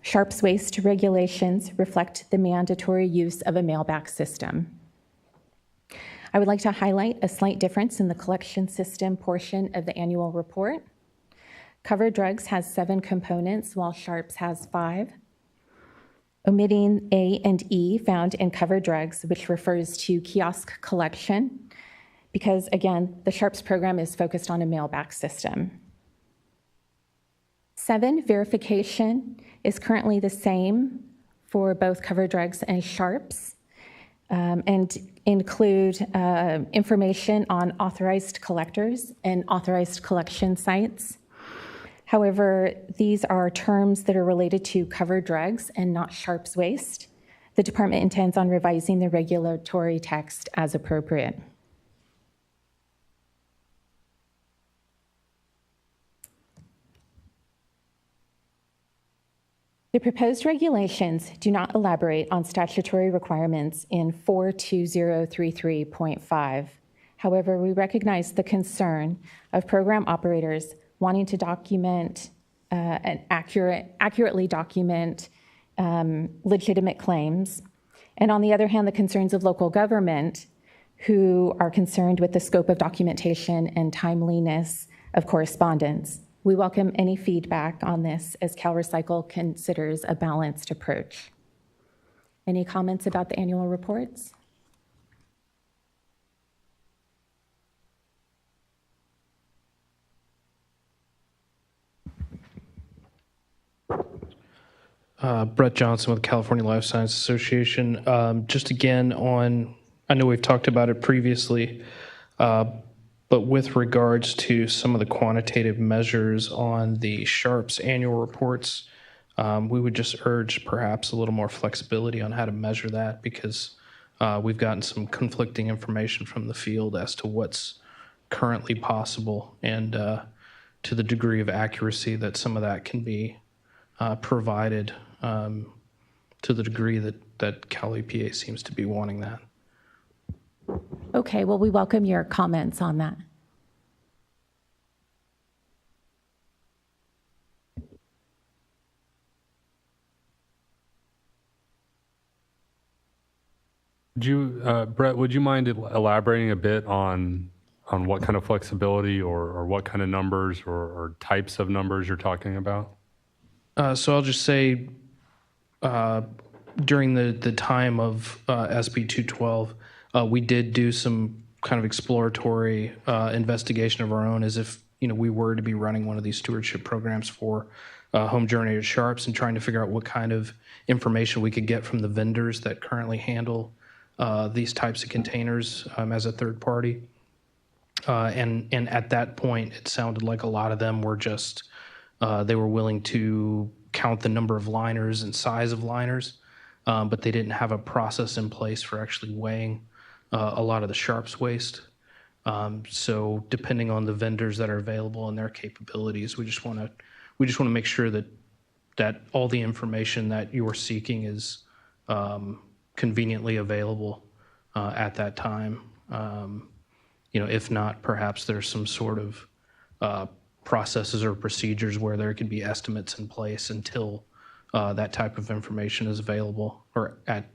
Sharps waste regulations reflect the mandatory use of a mailback system. I would like to highlight a slight difference in the collection system portion of the annual report. Covered drugs has 7 components, while sharps has 5. Omitting A and E found in covered drugs, which refers to kiosk collection, because again, the sharps program is focused on a mailback system. 7, verification is currently the same for both covered drugs and sharps, and include information on authorized collectors and authorized collection sites. However, these are terms that are related to covered drugs and not sharps waste. The department intends on revising the regulatory text as appropriate. The proposed regulations do not elaborate on statutory requirements in 42033.5. However, we recognize the concern of program operators wanting to document and accurately document legitimate claims, and on the other hand, the concerns of local government who are concerned with the scope of documentation and timeliness of correspondence. We welcome any feedback on this as CalRecycle considers a balanced approach. Any comments about the annual reports? Brett Johnson with the California Life Science Association. Just again on, I know we've talked about it previously, but with regards to some of the quantitative measures on the sharps annual reports, we would just urge perhaps a little more flexibility on how to measure that, because we've gotten some conflicting information from the field as to what's currently possible and to the degree of accuracy that some of that can be provided to the degree that Cal EPA seems to be wanting that. Okay, well, we welcome your comments on that. Brett, would you mind elaborating a bit on what kind of flexibility or what kind of numbers or types of numbers you're talking about? So I'll just say during the time of SB212, we did do some kind of exploratory investigation of our own, as if we were to be running one of these stewardship programs for home-generated sharps, and trying to figure out what kind of information we could get from the vendors that currently handle these types of containers as a third party. And at that point, it sounded like a lot of them were just, they were willing to count the number of liners and size of liners, but they didn't have a process in place for actually weighing a lot of the sharps waste. So depending on the vendors that are available and their capabilities, we just want to make sure that all the information that you are seeking is conveniently available at that time. If not, perhaps there's some sort of processes or procedures where there could be estimates in place until that type of information is available, or at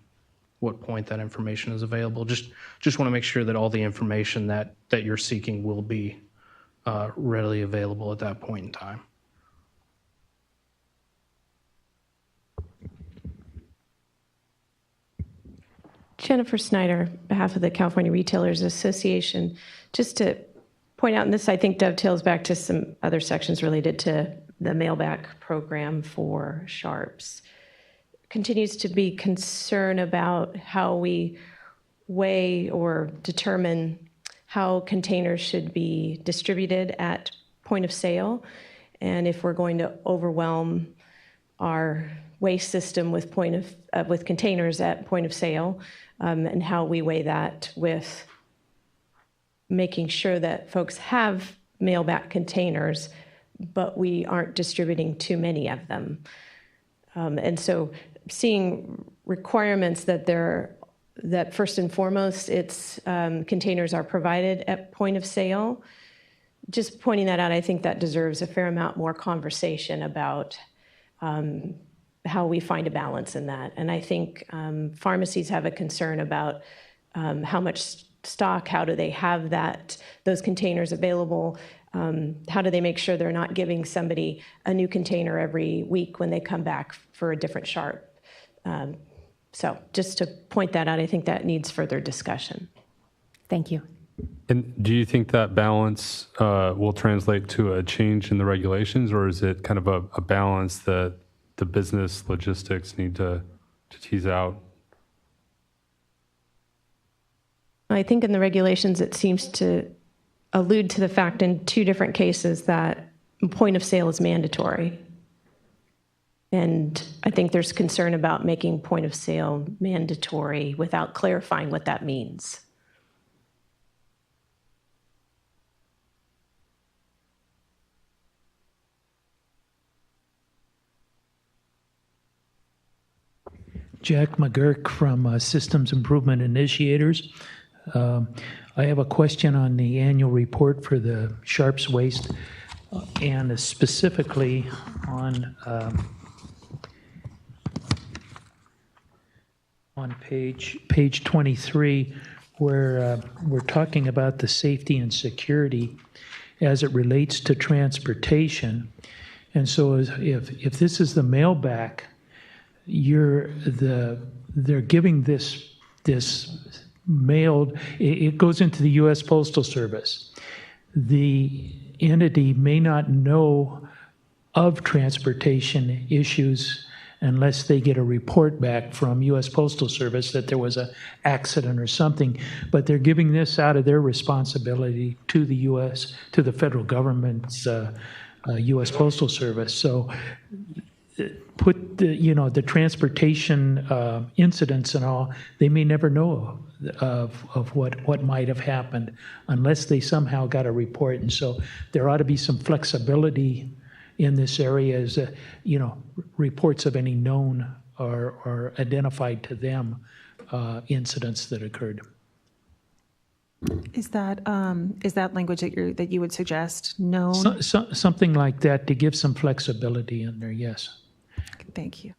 what point that information is available. Just want to make sure that all the information that you're seeking will be readily available at that point in time. Jennifer Snyder, on behalf of the California Retailers Association, just to point out, and this I think dovetails back to some other sections related to the mailback program for sharps, continues to be concern about how we weigh or determine how containers should be distributed at point of sale, and if we're going to overwhelm our waste system with with containers at point of sale, and how we weigh that with making sure that folks have mailback containers, but we aren't distributing too many of them. And so seeing requirements that first and foremost, it's containers are provided at point of sale. Just pointing that out, I think that deserves a fair amount more conversation about how we find a balance in that. And I think pharmacies have a concern about how much stock, how do they have those containers available, how do they make sure they're not giving somebody a new container every week when they come back for a different sharp. So just to point that out, I think that needs further discussion. Thank you. And do you think that balance will translate to a change in the regulations, or is it kind of a balance that the business logistics need to tease out? I think in the regulations, it seems to allude to the fact in two different cases that point of sale is mandatory. And I think there's concern about making point of sale mandatory without clarifying what that means. Jack McGurk from Systems Improvement Initiators. I have a question on the annual report for the sharps waste, and specifically on page 23, where we're talking about the safety and security as it relates to transportation. And so if this is the mailback, they're giving this mailed, it goes into the U.S. Postal Service. The entity may not know of transportation issues unless they get a report back from U.S. Postal Service that there was an accident or something, but they're giving this out of their responsibility to the U.S., to the federal government's U.S. Postal Service. So put the transportation incidents and all, they may never know of what might have happened unless they somehow got a report. And so there ought to be some flexibility in this area as reports of any known or identified to them incidents that occurred. Is that language that you would suggest? Known? Something like that to give some flexibility in there, yes. Thank you.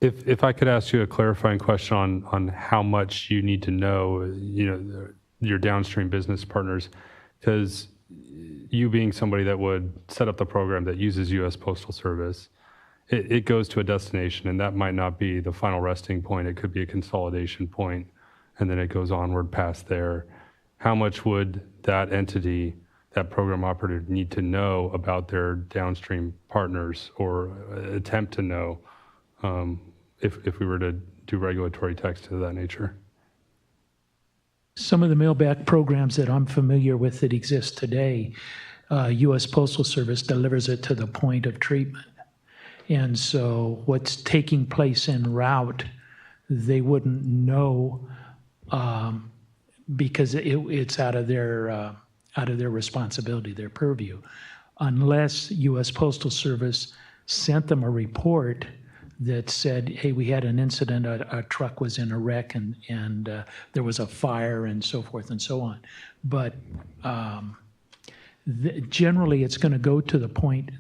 If I could ask you a clarifying question on how much you need to know, your downstream business partners, because you being somebody that would set up the program that uses U.S. Postal Service, it goes to a destination, and that might not be the final resting point. It could be a consolidation point, and then it goes onward past there. How much would that entity, that program operator, need to know about their downstream partners or attempt to know if we were to do regulatory text of that nature? Some of the mailback programs that I'm familiar with that exist today, U.S. Postal Service delivers it to the point of treatment. And so what's taking place en route, they wouldn't know because it's out of their responsibility, their purview, unless U.S. Postal Service sent them a report that said, hey, we had an incident, a truck was in a wreck and there was a fire and so forth and so on. But generally it's going to go to the point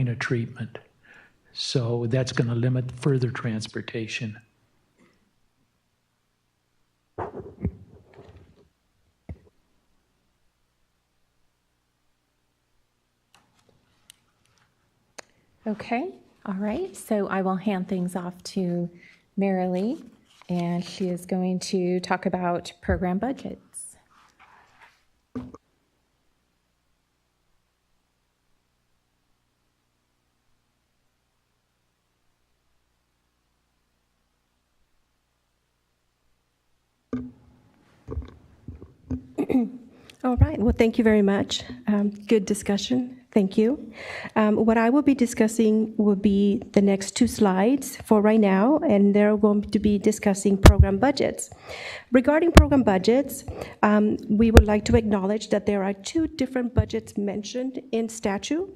of treatment. So that's going to limit further transportation. Okay, all right. So I will hand things off to Marilee, and she is going to talk about program budgets. All right, well, thank you very much. Good discussion, thank you. What I will be discussing will be the next two slides for right now, and they're going to be discussing program budgets. Regarding program budgets, we would like to acknowledge that there are two different budgets mentioned in statute.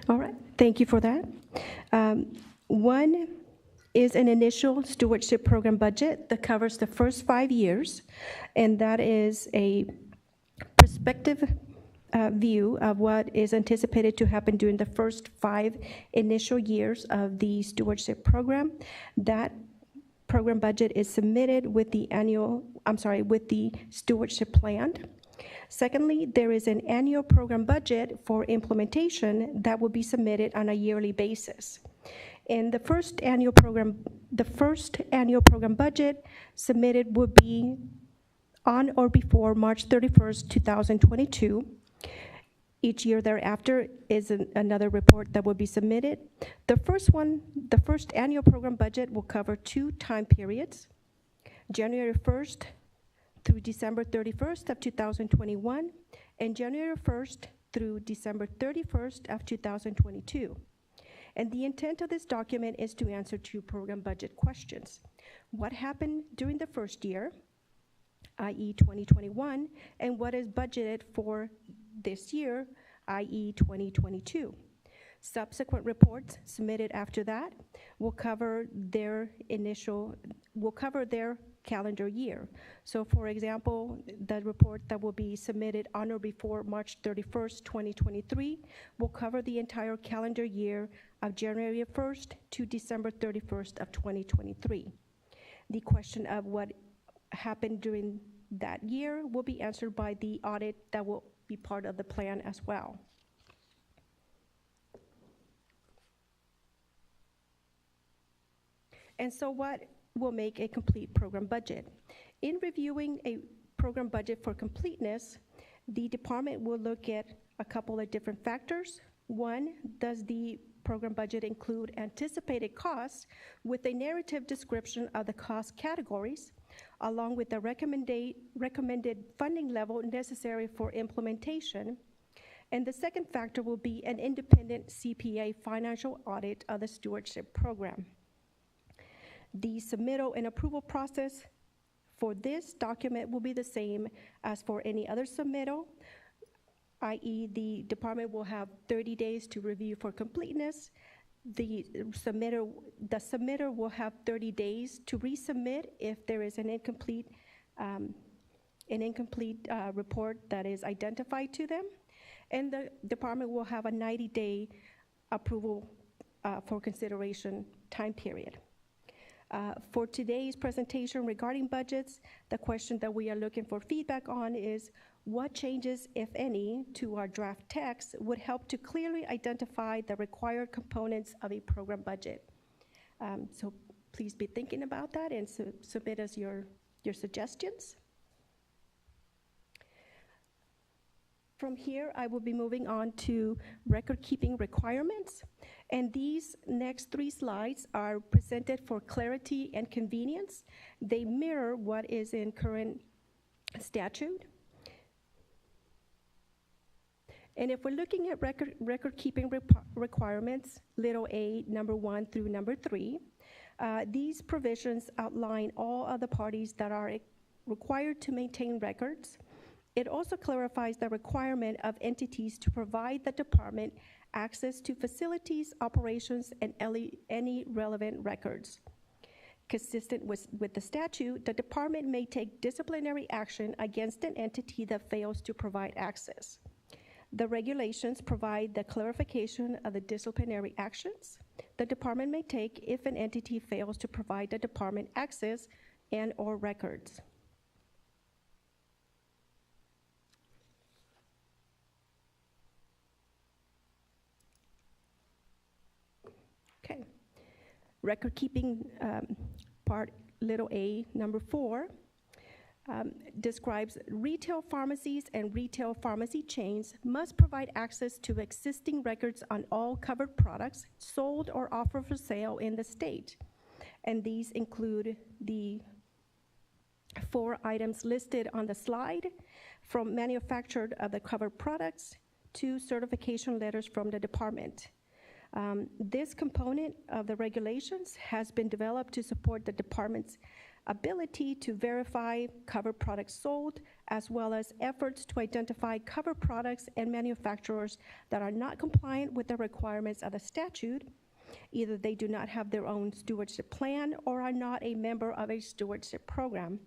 All right, thank you for that. One is an initial stewardship program budget that covers the first 5 years, and that is a perspective view of what is anticipated to happen during the first 5 initial years of the stewardship program. That program budget is submitted with the with the stewardship plan. Secondly, there is an annual program budget for implementation that will be submitted on a yearly basis. And the first annual program budget submitted will be on or before March 31st, 2022. Each year thereafter is another report that will be submitted. The first annual program budget will cover 2 time periods, January 1st through December 31st of 2021, and January 1st through December 31st of 2022. And the intent of this document is to answer 2 program budget questions. What happened during the first year, i.e. 2021, and what is budgeted for this year, i.e. 2022. Subsequent reports submitted after that will cover their calendar year. So for example, the report that will be submitted on or before March 31st, 2023 will cover the entire calendar year of January 1st to December 31st of 2023. The question of what happened during that year will be answered by the audit that will be part of the plan as well. And so what will make a complete program budget? In reviewing a program budget for completeness, the department will look at a couple of different factors. One, does the program budget include anticipated costs with a narrative description of the cost categories, along with the recommended funding level necessary for implementation? And the second factor will be an independent CPA financial audit of the stewardship program. The submittal and approval process for this document will be the same as for any other submittal, i.e. the department will have 30 days to review for completeness. The submitter will have 30 days to resubmit if there is an incomplete report that is identified to them. And the department will have a 90-day approval for consideration time period. For today's presentation regarding budgets, the question that we are looking for feedback on is what changes, if any, to our draft text would help to clearly identify the required components of a program budget. So please be thinking about that and submit us your suggestions. From here, I will be moving on to record-keeping requirements. And these next 3 slides are presented for clarity and convenience. They mirror what is in current statute. And if we're looking at record-keeping requirements, little a, number 1 through number 3, these provisions outline all other parties that are required to maintain records. It also clarifies the requirement of entities to provide the department access to facilities, operations, and any relevant records. Consistent with the statute, the department may take disciplinary action against an entity that fails to provide access. The regulations provide the clarification of the disciplinary actions. the department may take if an entity fails to provide the department access and/or records. Okay. Record keeping part little a, number 4, describes retail pharmacies and retail pharmacy chains must provide access to existing records on all covered products sold or offered for sale in the state. And these include the 4 items listed on the slide, from manufactured of the covered products to certification letters from the department. This component of the regulations has been developed to support the department's ability to verify covered products sold, as well as efforts to identify covered products and manufacturers that are not compliant with the requirements of the statute. Either they do not have their own stewardship plan or are not a member of a stewardship program,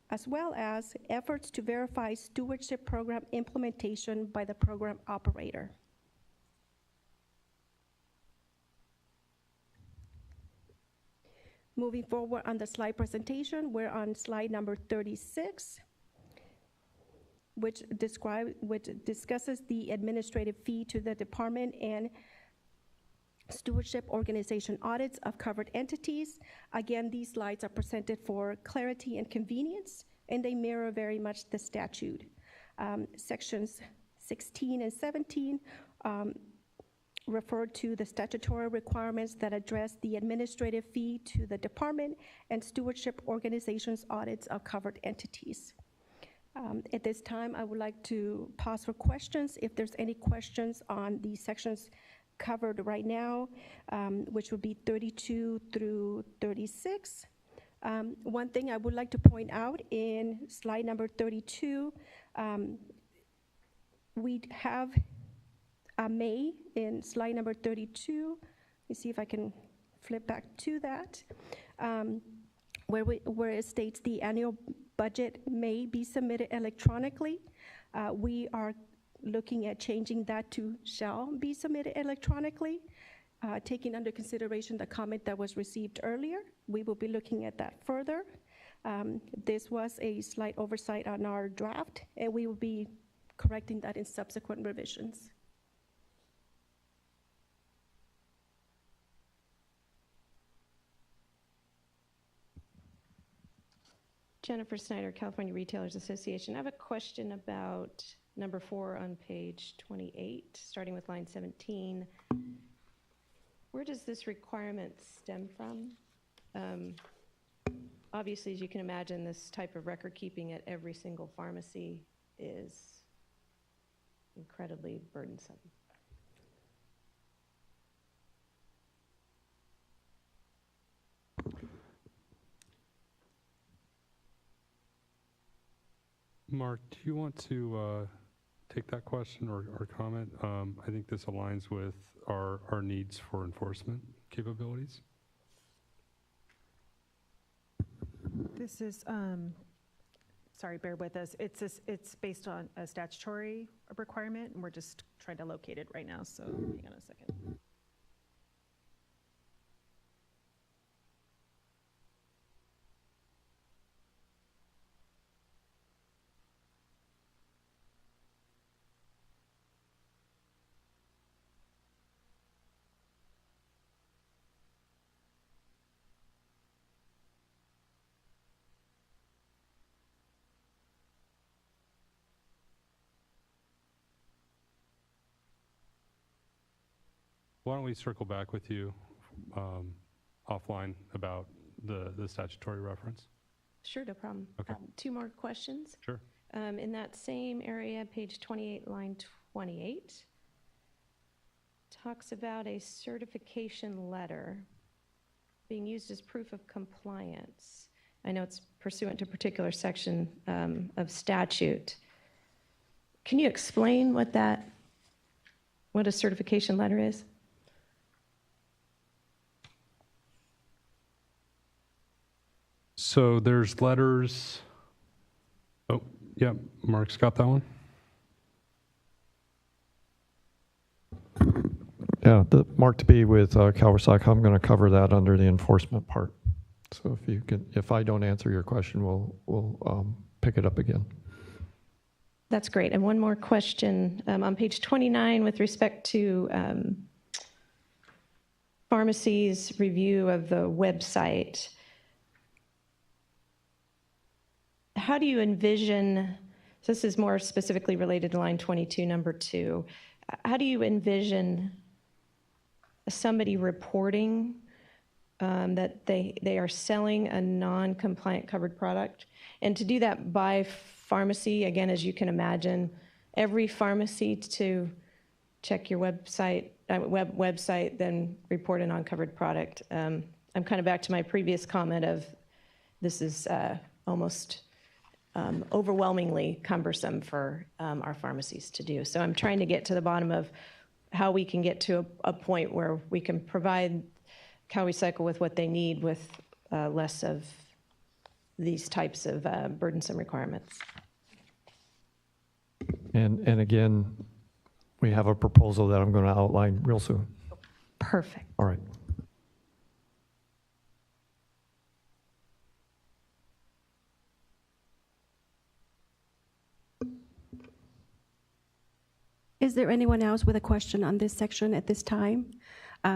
as well as efforts to verify stewardship program implementation by the program operator. Moving forward on the slide presentation, we're on slide number 36, which discusses the administrative fee to the department and stewardship organization audits of covered entities. Again, these slides are presented for clarity and convenience, and they mirror very much the statute. Sections 16 and 17 refer to the statutory requirements that address the administrative fee to the department and stewardship organizations audits of covered entities. At this time, I would like to pause for questions. If there's any questions on the sections covered right now, which would be 32 through 36. One thing I would like to point out in slide number 32, we have May in slide number 32. Let me see if I can flip back to that, where it states the annual budget may be submitted electronically. We are looking at changing that to shall be submitted electronically, taking under consideration the comment that was received earlier. We will be looking at that further. This was a slight oversight on our draft, and we will be correcting that in subsequent revisions. Jennifer Snyder, California Retailers Association. I have a question about number 4 on page 28, starting with line 17. Where does this requirement stem from? Obviously, as you can imagine, this type of record keeping at every single pharmacy is incredibly burdensome. Mark, do you want to take that question or comment? I think this aligns with our needs for enforcement capabilities. This is, sorry, bear with us. It's based on a statutory requirement, and we're just trying to locate it right now, so hang on a second. Why don't we circle back with you offline about the statutory reference? Sure, no problem. Okay. 2 more questions. Sure. In that same area, page 28, line 28, talks about a certification letter being used as proof of compliance. I know it's pursuant to a particular section of statute. Can you explain what a certification letter is? So there's letters. Oh, yeah, Mark's got that one. Yeah, the Mark to be with CalRecycle, I'm going to cover that under the enforcement part. So if you can, if I don't answer your question, we'll pick it up again. That's great. And one more question. On page 29, with respect to pharmacy's review of the website, how do you envision, so this is more specifically related to line 22, number 2, how do you envision somebody reporting that they are selling a non-compliant covered product? And to do that by pharmacy, again, as you can imagine, every pharmacy to check your website, then report a non-covered product. I'm kind of back to my previous comment of this is almost overwhelmingly cumbersome for our pharmacies to do. So I'm trying to get to the bottom of how we can get to a point where we can provide CalRecycle with what they need with less of these types of burdensome requirements. And again, we have a proposal that I'm going to outline real soon. Perfect. All right. Is there anyone else with a question on this section at this time?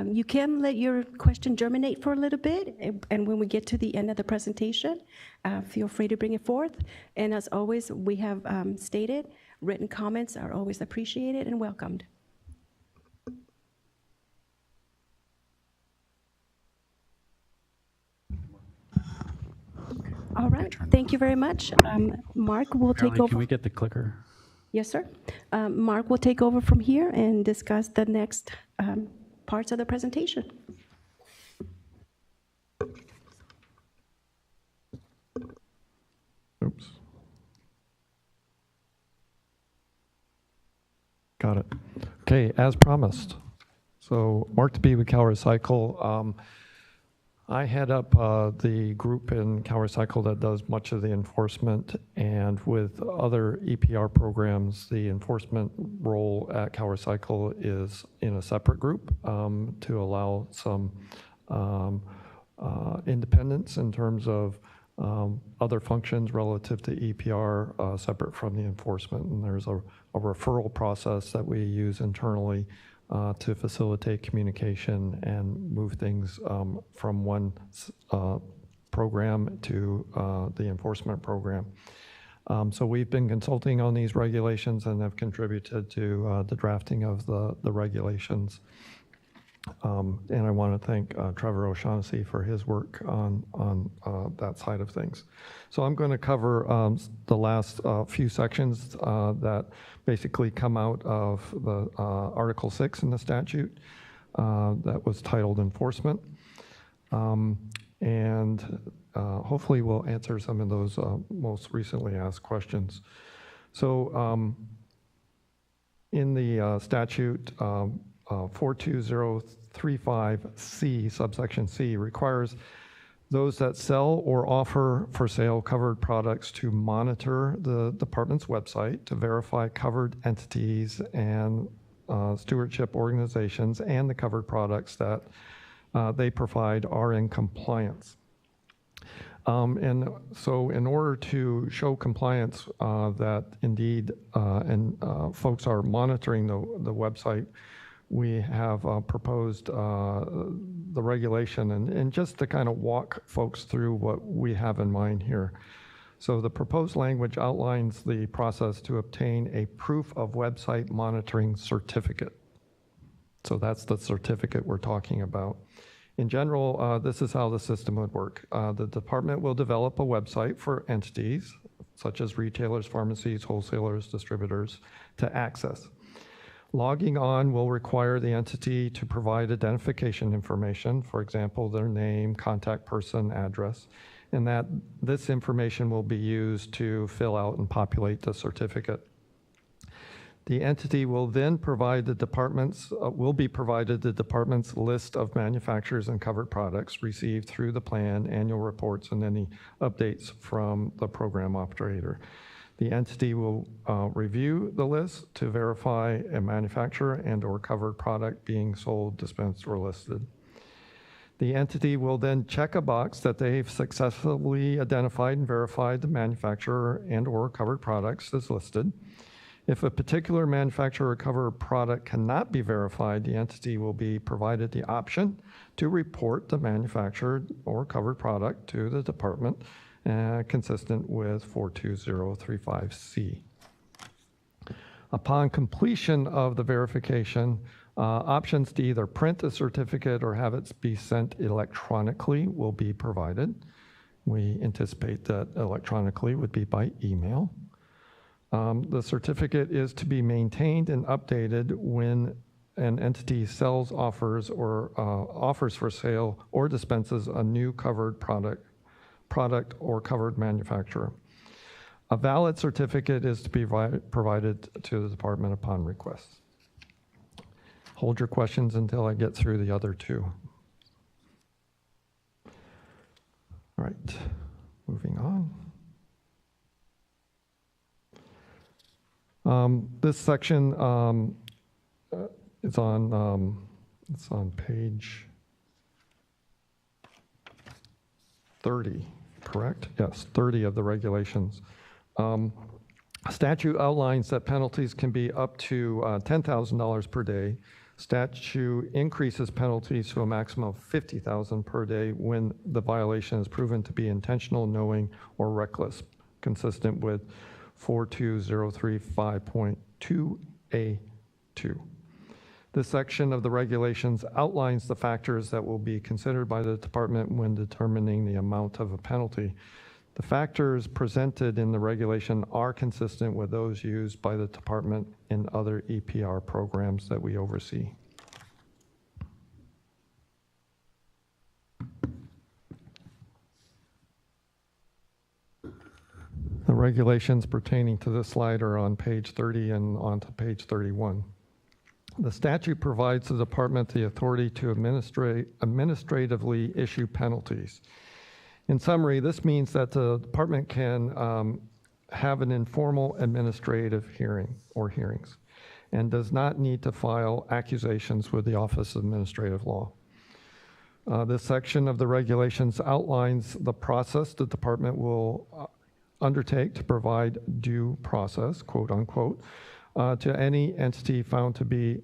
You can let your question germinate for a little bit, and when we get to the end of the presentation, feel free to bring it forth. And as always, we have stated, written comments are always appreciated and welcomed. All right, thank you very much. Mark will take over. Can we get the clicker? Yes, sir. Mark will take over from here and discuss the next parts of the presentation. Oops. Got it. Okay, as promised. So Mark to be with CalRecycle. I head up the group in CalRecycle that does much of the enforcement, and with other EPR programs, the enforcement role at CalRecycle is in a separate group to allow some independence in terms of other functions relative to EPR separate from the enforcement. And there's a referral process that we use internally to facilitate communication and move things from one program to the enforcement program. So we've been consulting on these regulations and have contributed to the drafting of the regulations. And I want to thank Trevor O'Shaughnessy for his work on that side of things. So I'm going to cover the last few sections that basically come out of the Article 6 in the statute that was titled Enforcement. And hopefully we'll answer some of those most recently asked questions. So in the statute, 42035C, subsection C, requires those that sell or offer for sale covered products to monitor the department's website to verify covered entities and stewardship organizations and the covered products that they provide are in compliance. And so in order to show compliance that indeed folks are monitoring the website, we have proposed the regulation and just to kind of walk folks through what we have in mind here. So the proposed language outlines the process to obtain a proof of website monitoring certificate. So that's the certificate we're talking about. In general, this is how the system would work. The department will develop a website for entities, such as retailers, pharmacies, wholesalers, distributors, to access. Logging on will require the entity to provide identification information, for example, their name, contact person, address, and that this information will be used to fill out and populate the certificate. The entity will then provide the department's, will be provided the department's list of manufacturers and covered products received through the plan, annual reports, and any updates from the program operator. The entity will review the list to verify a manufacturer and/or covered product being sold, dispensed, or listed. The entity will then check a box that they've successfully identified and verified the manufacturer and/or covered products as listed. If a particular manufacturer or covered product cannot be verified, the entity will be provided the option to report the manufactured or covered product to the department, consistent with 42035C. Upon completion of the verification, options to either print the certificate or have it be sent electronically will be provided. We anticipate that electronically would be by email. The certificate is to be maintained and updated when an entity sells, offers, or offers for sale or dispenses a new covered product or covered manufacturer. A valid certificate is to be provided to the department upon request. Hold your questions until I get through the other two. All right, moving on. This section it's on page 30, correct? Yes, 30 of the regulations. Statute outlines that penalties can be up to $10,000 per day. Statute increases penalties to a maximum of $50,000 per day when the violation is proven to be intentional, knowing, or reckless, consistent with 42035.2A2. This section of the regulations outlines the factors that will be considered by the department when determining the amount of a penalty. The factors presented in the regulation are consistent with those used by the department in other EPR programs that we oversee. The regulations pertaining to this slide are on page 30 and on to page 31. The statute provides the department the authority to administratively issue penalties. In summary, this means that the department can have an informal administrative hearing or hearings and does not need to file accusations with the Office of Administrative Law. This section of the regulations outlines the process the department will undertake to provide due process, quote unquote, to any entity found to be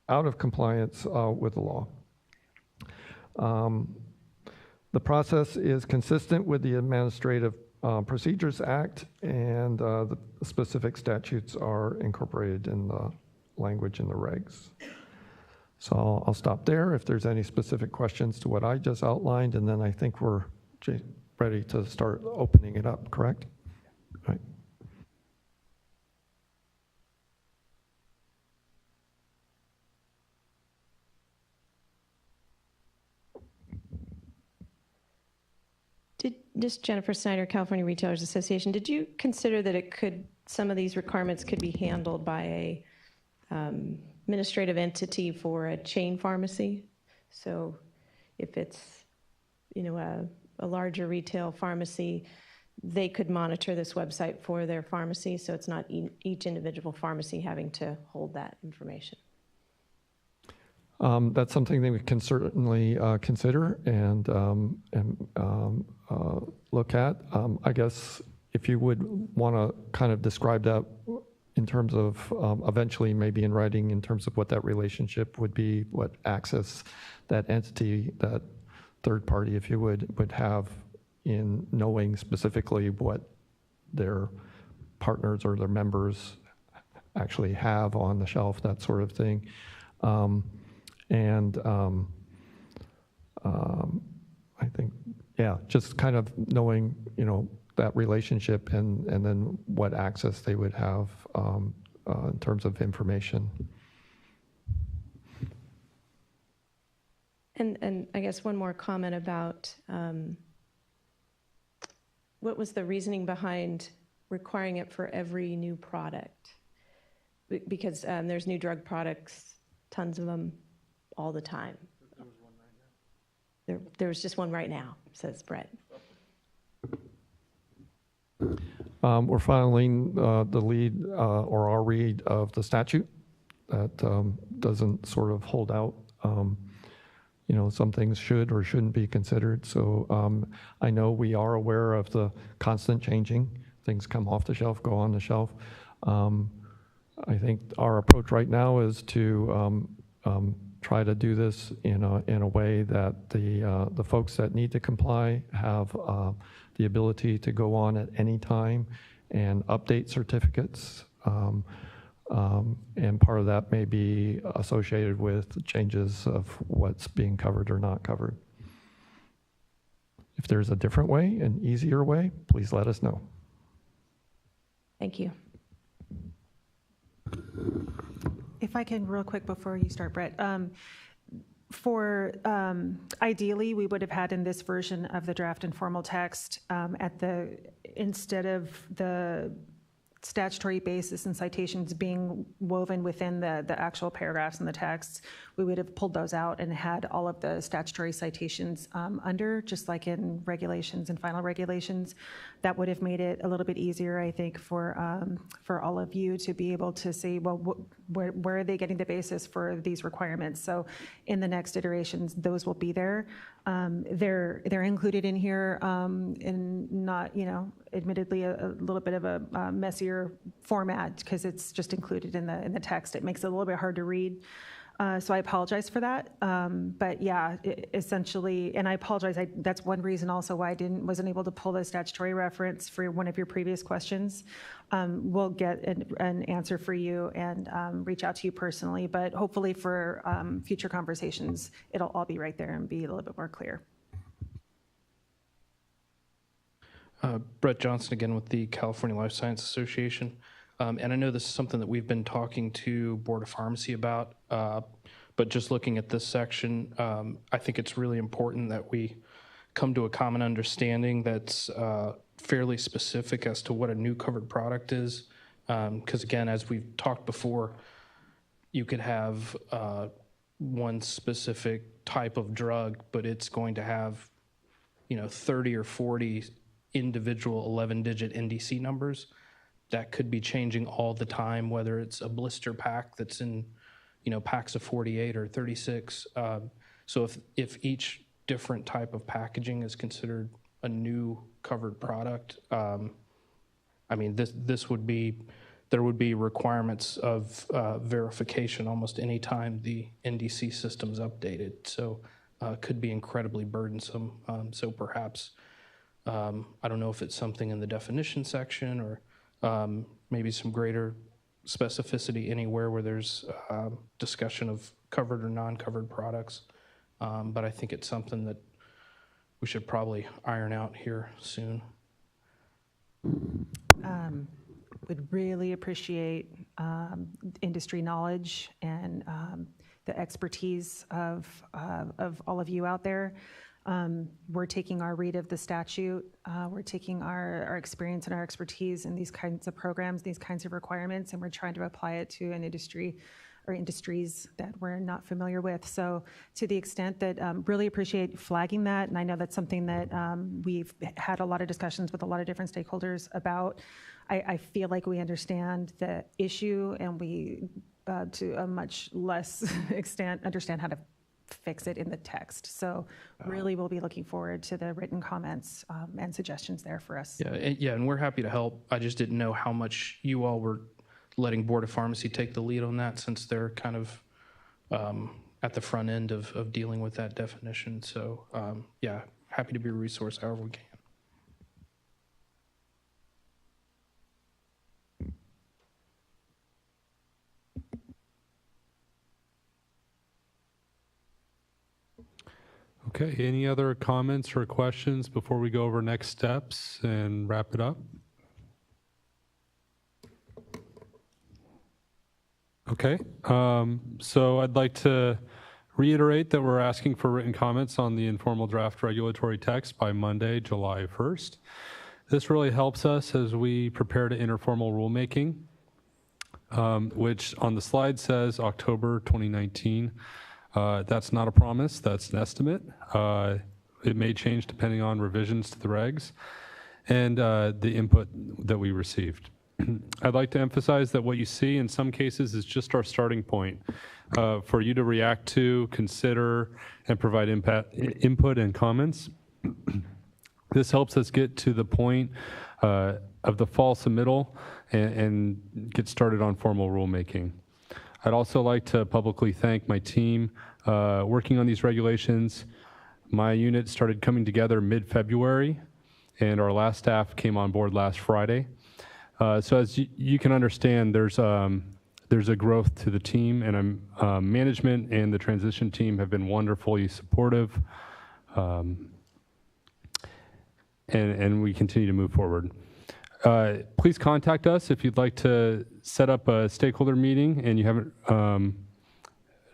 out of compliance with the law. The process is consistent with the Administrative Procedures Act, and the specific statutes are incorporated in the language in the regs. So I'll stop there if there's any specific questions to what I just outlined, and then I think we're ready to start opening it up, correct? Right. Just Jennifer Snyder, California Retailers Association, did you consider that some of these requirements could be handled by a administrative entity for a chain pharmacy? So if it's, a larger retail pharmacy, they could monitor this website for their pharmacy, so it's not each individual pharmacy having to hold that information. That's something that we can certainly consider and look at. I guess if you would want to kind of describe that in terms of eventually maybe in writing in terms of what that relationship would be, what access that entity, that third party, if you would have in knowing specifically what their partners or their members actually have on the shelf, that sort of thing. I think, yeah, just kind of knowing, that relationship and then what access they would have in terms of information. And I guess one more comment about what was the reasoning behind requiring it for every new product? Because there's new drug products, tons of them all the time. There was one right now. There was just one right now, says Brett. We're filing the lead or our read of the statute that doesn't sort of hold out, some things should or shouldn't be considered. So I know we are aware of the constant changing. Things come off the shelf, go on the shelf. I think our approach right now is to try to do this in a way that the folks that need to comply have the ability to go on at any time and update certificates. And part of that may be associated with changes of what's being covered or not covered. If there's a different way, an easier way, please let us know. Thank you. If I can, real quick before you start, Brett, ideally, we would have had in this version of the draft informal text instead of the statutory basis and citations being woven within the actual paragraphs in the text, we would have pulled those out and had all of the statutory citations under, just like in regulations and final regulations. That would have made it a little bit easier, I think, for all of you to be able to see, well, where are they getting the basis for these requirements? So in the next iterations, those will be there. They're included in here in not, admittedly a little bit of a messier format because it's just included in the text. It makes it a little bit hard to read. So I apologize for that. But yeah, essentially, and I apologize, that's one reason also why I wasn't able to pull the statutory reference for one of your previous questions. We'll get an answer for you and reach out to you personally, but hopefully for future conversations, it'll all be right there and be a little bit more clear. Brett Johnson again with the California Life Science Association. And I know this is something that we've been talking to Board of Pharmacy about, but just looking at this section, I think it's really important that we come to a common understanding that's fairly specific as to what a new covered product is. Because again, as we've talked before, you could have one specific type of drug, but it's going to have, 30 or 40 individual 11-digit NDC numbers. That could be changing all the time, whether it's a blister pack that's in, packs of 48 or 36. So if each different type of packaging is considered a new covered product, there would be requirements of verification almost any time the NDC system's updated. So could be incredibly burdensome. So perhaps, I don't know if it's something in the definition section or maybe some greater specificity anywhere where there's discussion of covered or non-covered products. But I think it's something that we should probably iron out here soon. Would really appreciate industry knowledge and the expertise of all of you out there. We're taking our read of the statute, we're taking our experience and our expertise in these kinds of programs, these kinds of requirements, and we're trying to apply it to an industry or industries that we're not familiar with. So to the extent that really appreciate flagging that, and I know that's something that we've had a lot of discussions with a lot of different stakeholders about. I feel like we understand the issue and we, to a much less extent, understand how to fix it in the text. So really we'll be looking forward to the written comments and suggestions there for us. Yeah, and we're happy to help. I just didn't know how much you all were letting Board of Pharmacy take the lead on that, since they're kind of at the front end of dealing with that definition. So yeah, happy to be a resource however we can. Okay, any other comments or questions before we go over next steps and wrap it up? Okay, so I'd like to reiterate that we're asking for written comments on the informal draft regulatory text by Monday, July 1st. This really helps us as we prepare to enter formal rulemaking, which on the slide says October 2019. That's not a promise, that's an estimate. It may change depending on revisions to the regs. and the input that we received. I'd like to emphasize that what you see in some cases is just our starting point for you to react to, consider, and provide input and comments. This helps us get to the point of the fall submittal and get started on formal rulemaking. I'd also like to publicly thank my team working on these regulations. My unit started coming together mid-February, and our last staff came on board last Friday. So as you can understand, there's a growth to the team, and management and the transition team have been wonderfully supportive, and we continue to move forward. Please contact us if you'd like to set up a stakeholder meeting and you haven't,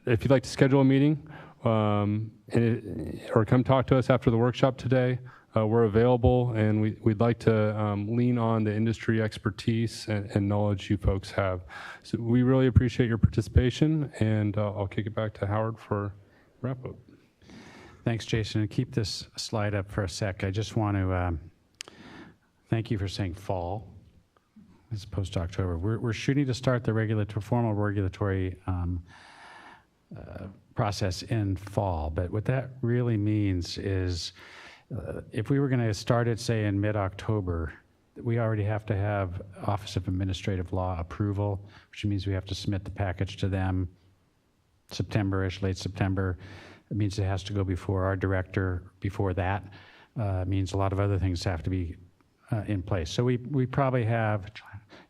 if you'd like to schedule a meeting, or come talk to us after the workshop today. We're available, and we'd like to lean on the industry expertise and knowledge you folks have. So we really appreciate your participation, and I'll kick it back to Howard for wrap up. Thanks, Jason. And keep this slide up for a sec. I just want to thank you for saying fall as opposed to October. We're shooting to start the formal regulatory process in fall, but what that really means is if we were going to start it, say, in mid-October, we already have to have Office of Administrative Law approval, which means we have to submit the package to them September-ish, late September. It means it has to go before our director before that. It means a lot of other things have to be in place. So we probably have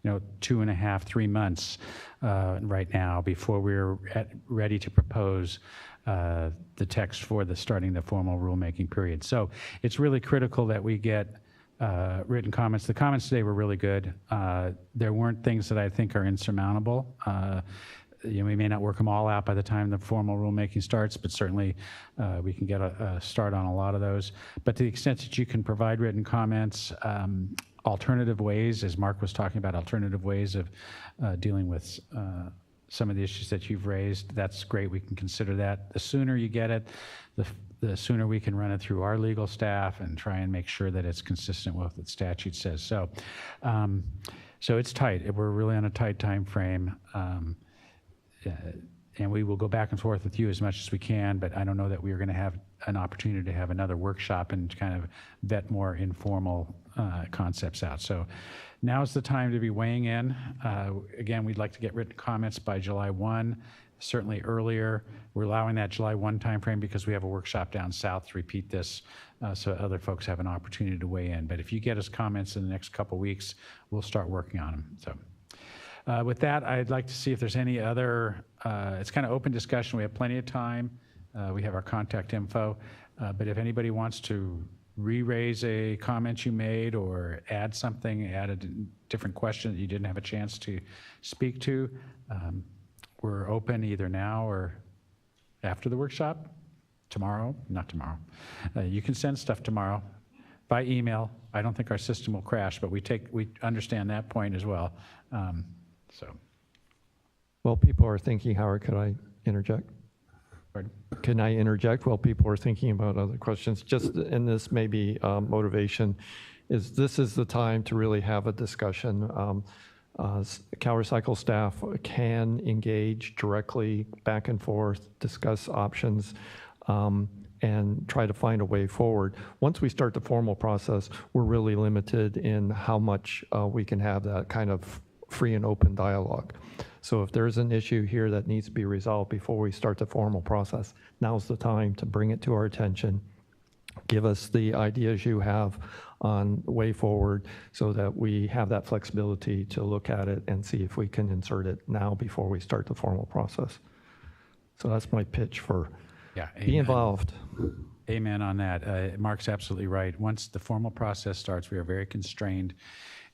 2.5, 3 months right now before we're ready to propose the text for starting the formal rulemaking period. So it's really critical that we get written comments. The comments today were really good. There weren't things that I think are insurmountable. We may not work them all out by the time the formal rulemaking starts, but certainly we can get a start on a lot of those. But to the extent that you can provide written comments, alternative ways, as Mark was talking about, alternative ways of dealing with some of the issues that you've raised, that's great. We can consider that. The sooner you get it, the sooner we can run it through our legal staff and try and make sure that it's consistent with what the statute says. So, so it's tight. We're really on a tight time frame. And we will go back and forth with you as much as we can, but I don't know that we're going to have an opportunity to have another workshop and kind of vet more informal concepts out. So now's the time to be weighing in. Again, we'd like to get written comments by July 1, certainly earlier. We're allowing that July 1 timeframe because we have a workshop down south to repeat this so other folks have an opportunity to weigh in. But if you get us comments in the next couple weeks, we'll start working on them. So. With that, I'd like to see if there's any other, it's kind of open discussion. We have plenty of time. We have our contact info. But if anybody wants to re-raise a comment you made or add something, add a different question that you didn't have a chance to speak to, we're open either now or after the workshop. Tomorrow, not tomorrow. You can send stuff tomorrow by email. I don't think our system will crash, but we understand that point as well. So, While people are thinking, Howard, could I interject? Pardon? Can I interject while people are thinking about other questions? Just in this maybe motivation, this is the time to really have a discussion. CalRecycle staff can engage directly back and forth, discuss options, and try to find a way forward. Once we start the formal process, we're really limited in how much we can have that kind of free and open dialogue. So if there's an issue here that needs to be resolved before we start the formal process, now's the time to bring it to our attention. Give us the ideas you have on the way forward so that we have that flexibility to look at it and see if we can insert it now before we start the formal process. So that's my pitch for be involved. Amen on that. Mark's absolutely right. Once the formal process starts, we are very constrained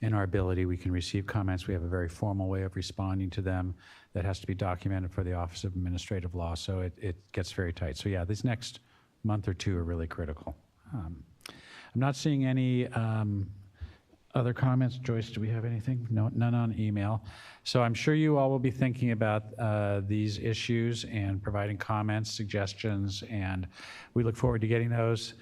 in our ability. We can receive comments. We have a very formal way of responding to them that has to be documented for the Office of Administrative Law. So it gets very tight. So yeah, this next month or two are really critical. I'm not seeing any other comments. Joyce, do we have anything? No, none on email. So I'm sure you all will be thinking about these issues and providing comments, suggestions, and we look forward to getting those.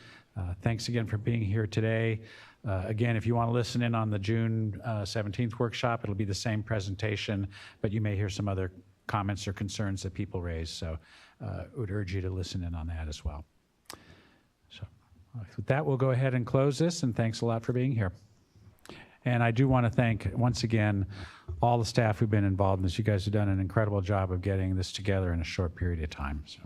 Thanks again for being here today. Again, if you want to listen in on the June 17th workshop, it'll be the same presentation, but you may hear some other comments or concerns that people raise. So I would urge you to listen in on that as well. So with that, we'll go ahead and close this, and thanks a lot for being here. And I do want to thank, once again, all the staff who've been involved in this. You guys have done an incredible job of getting this together in a short period of time. So.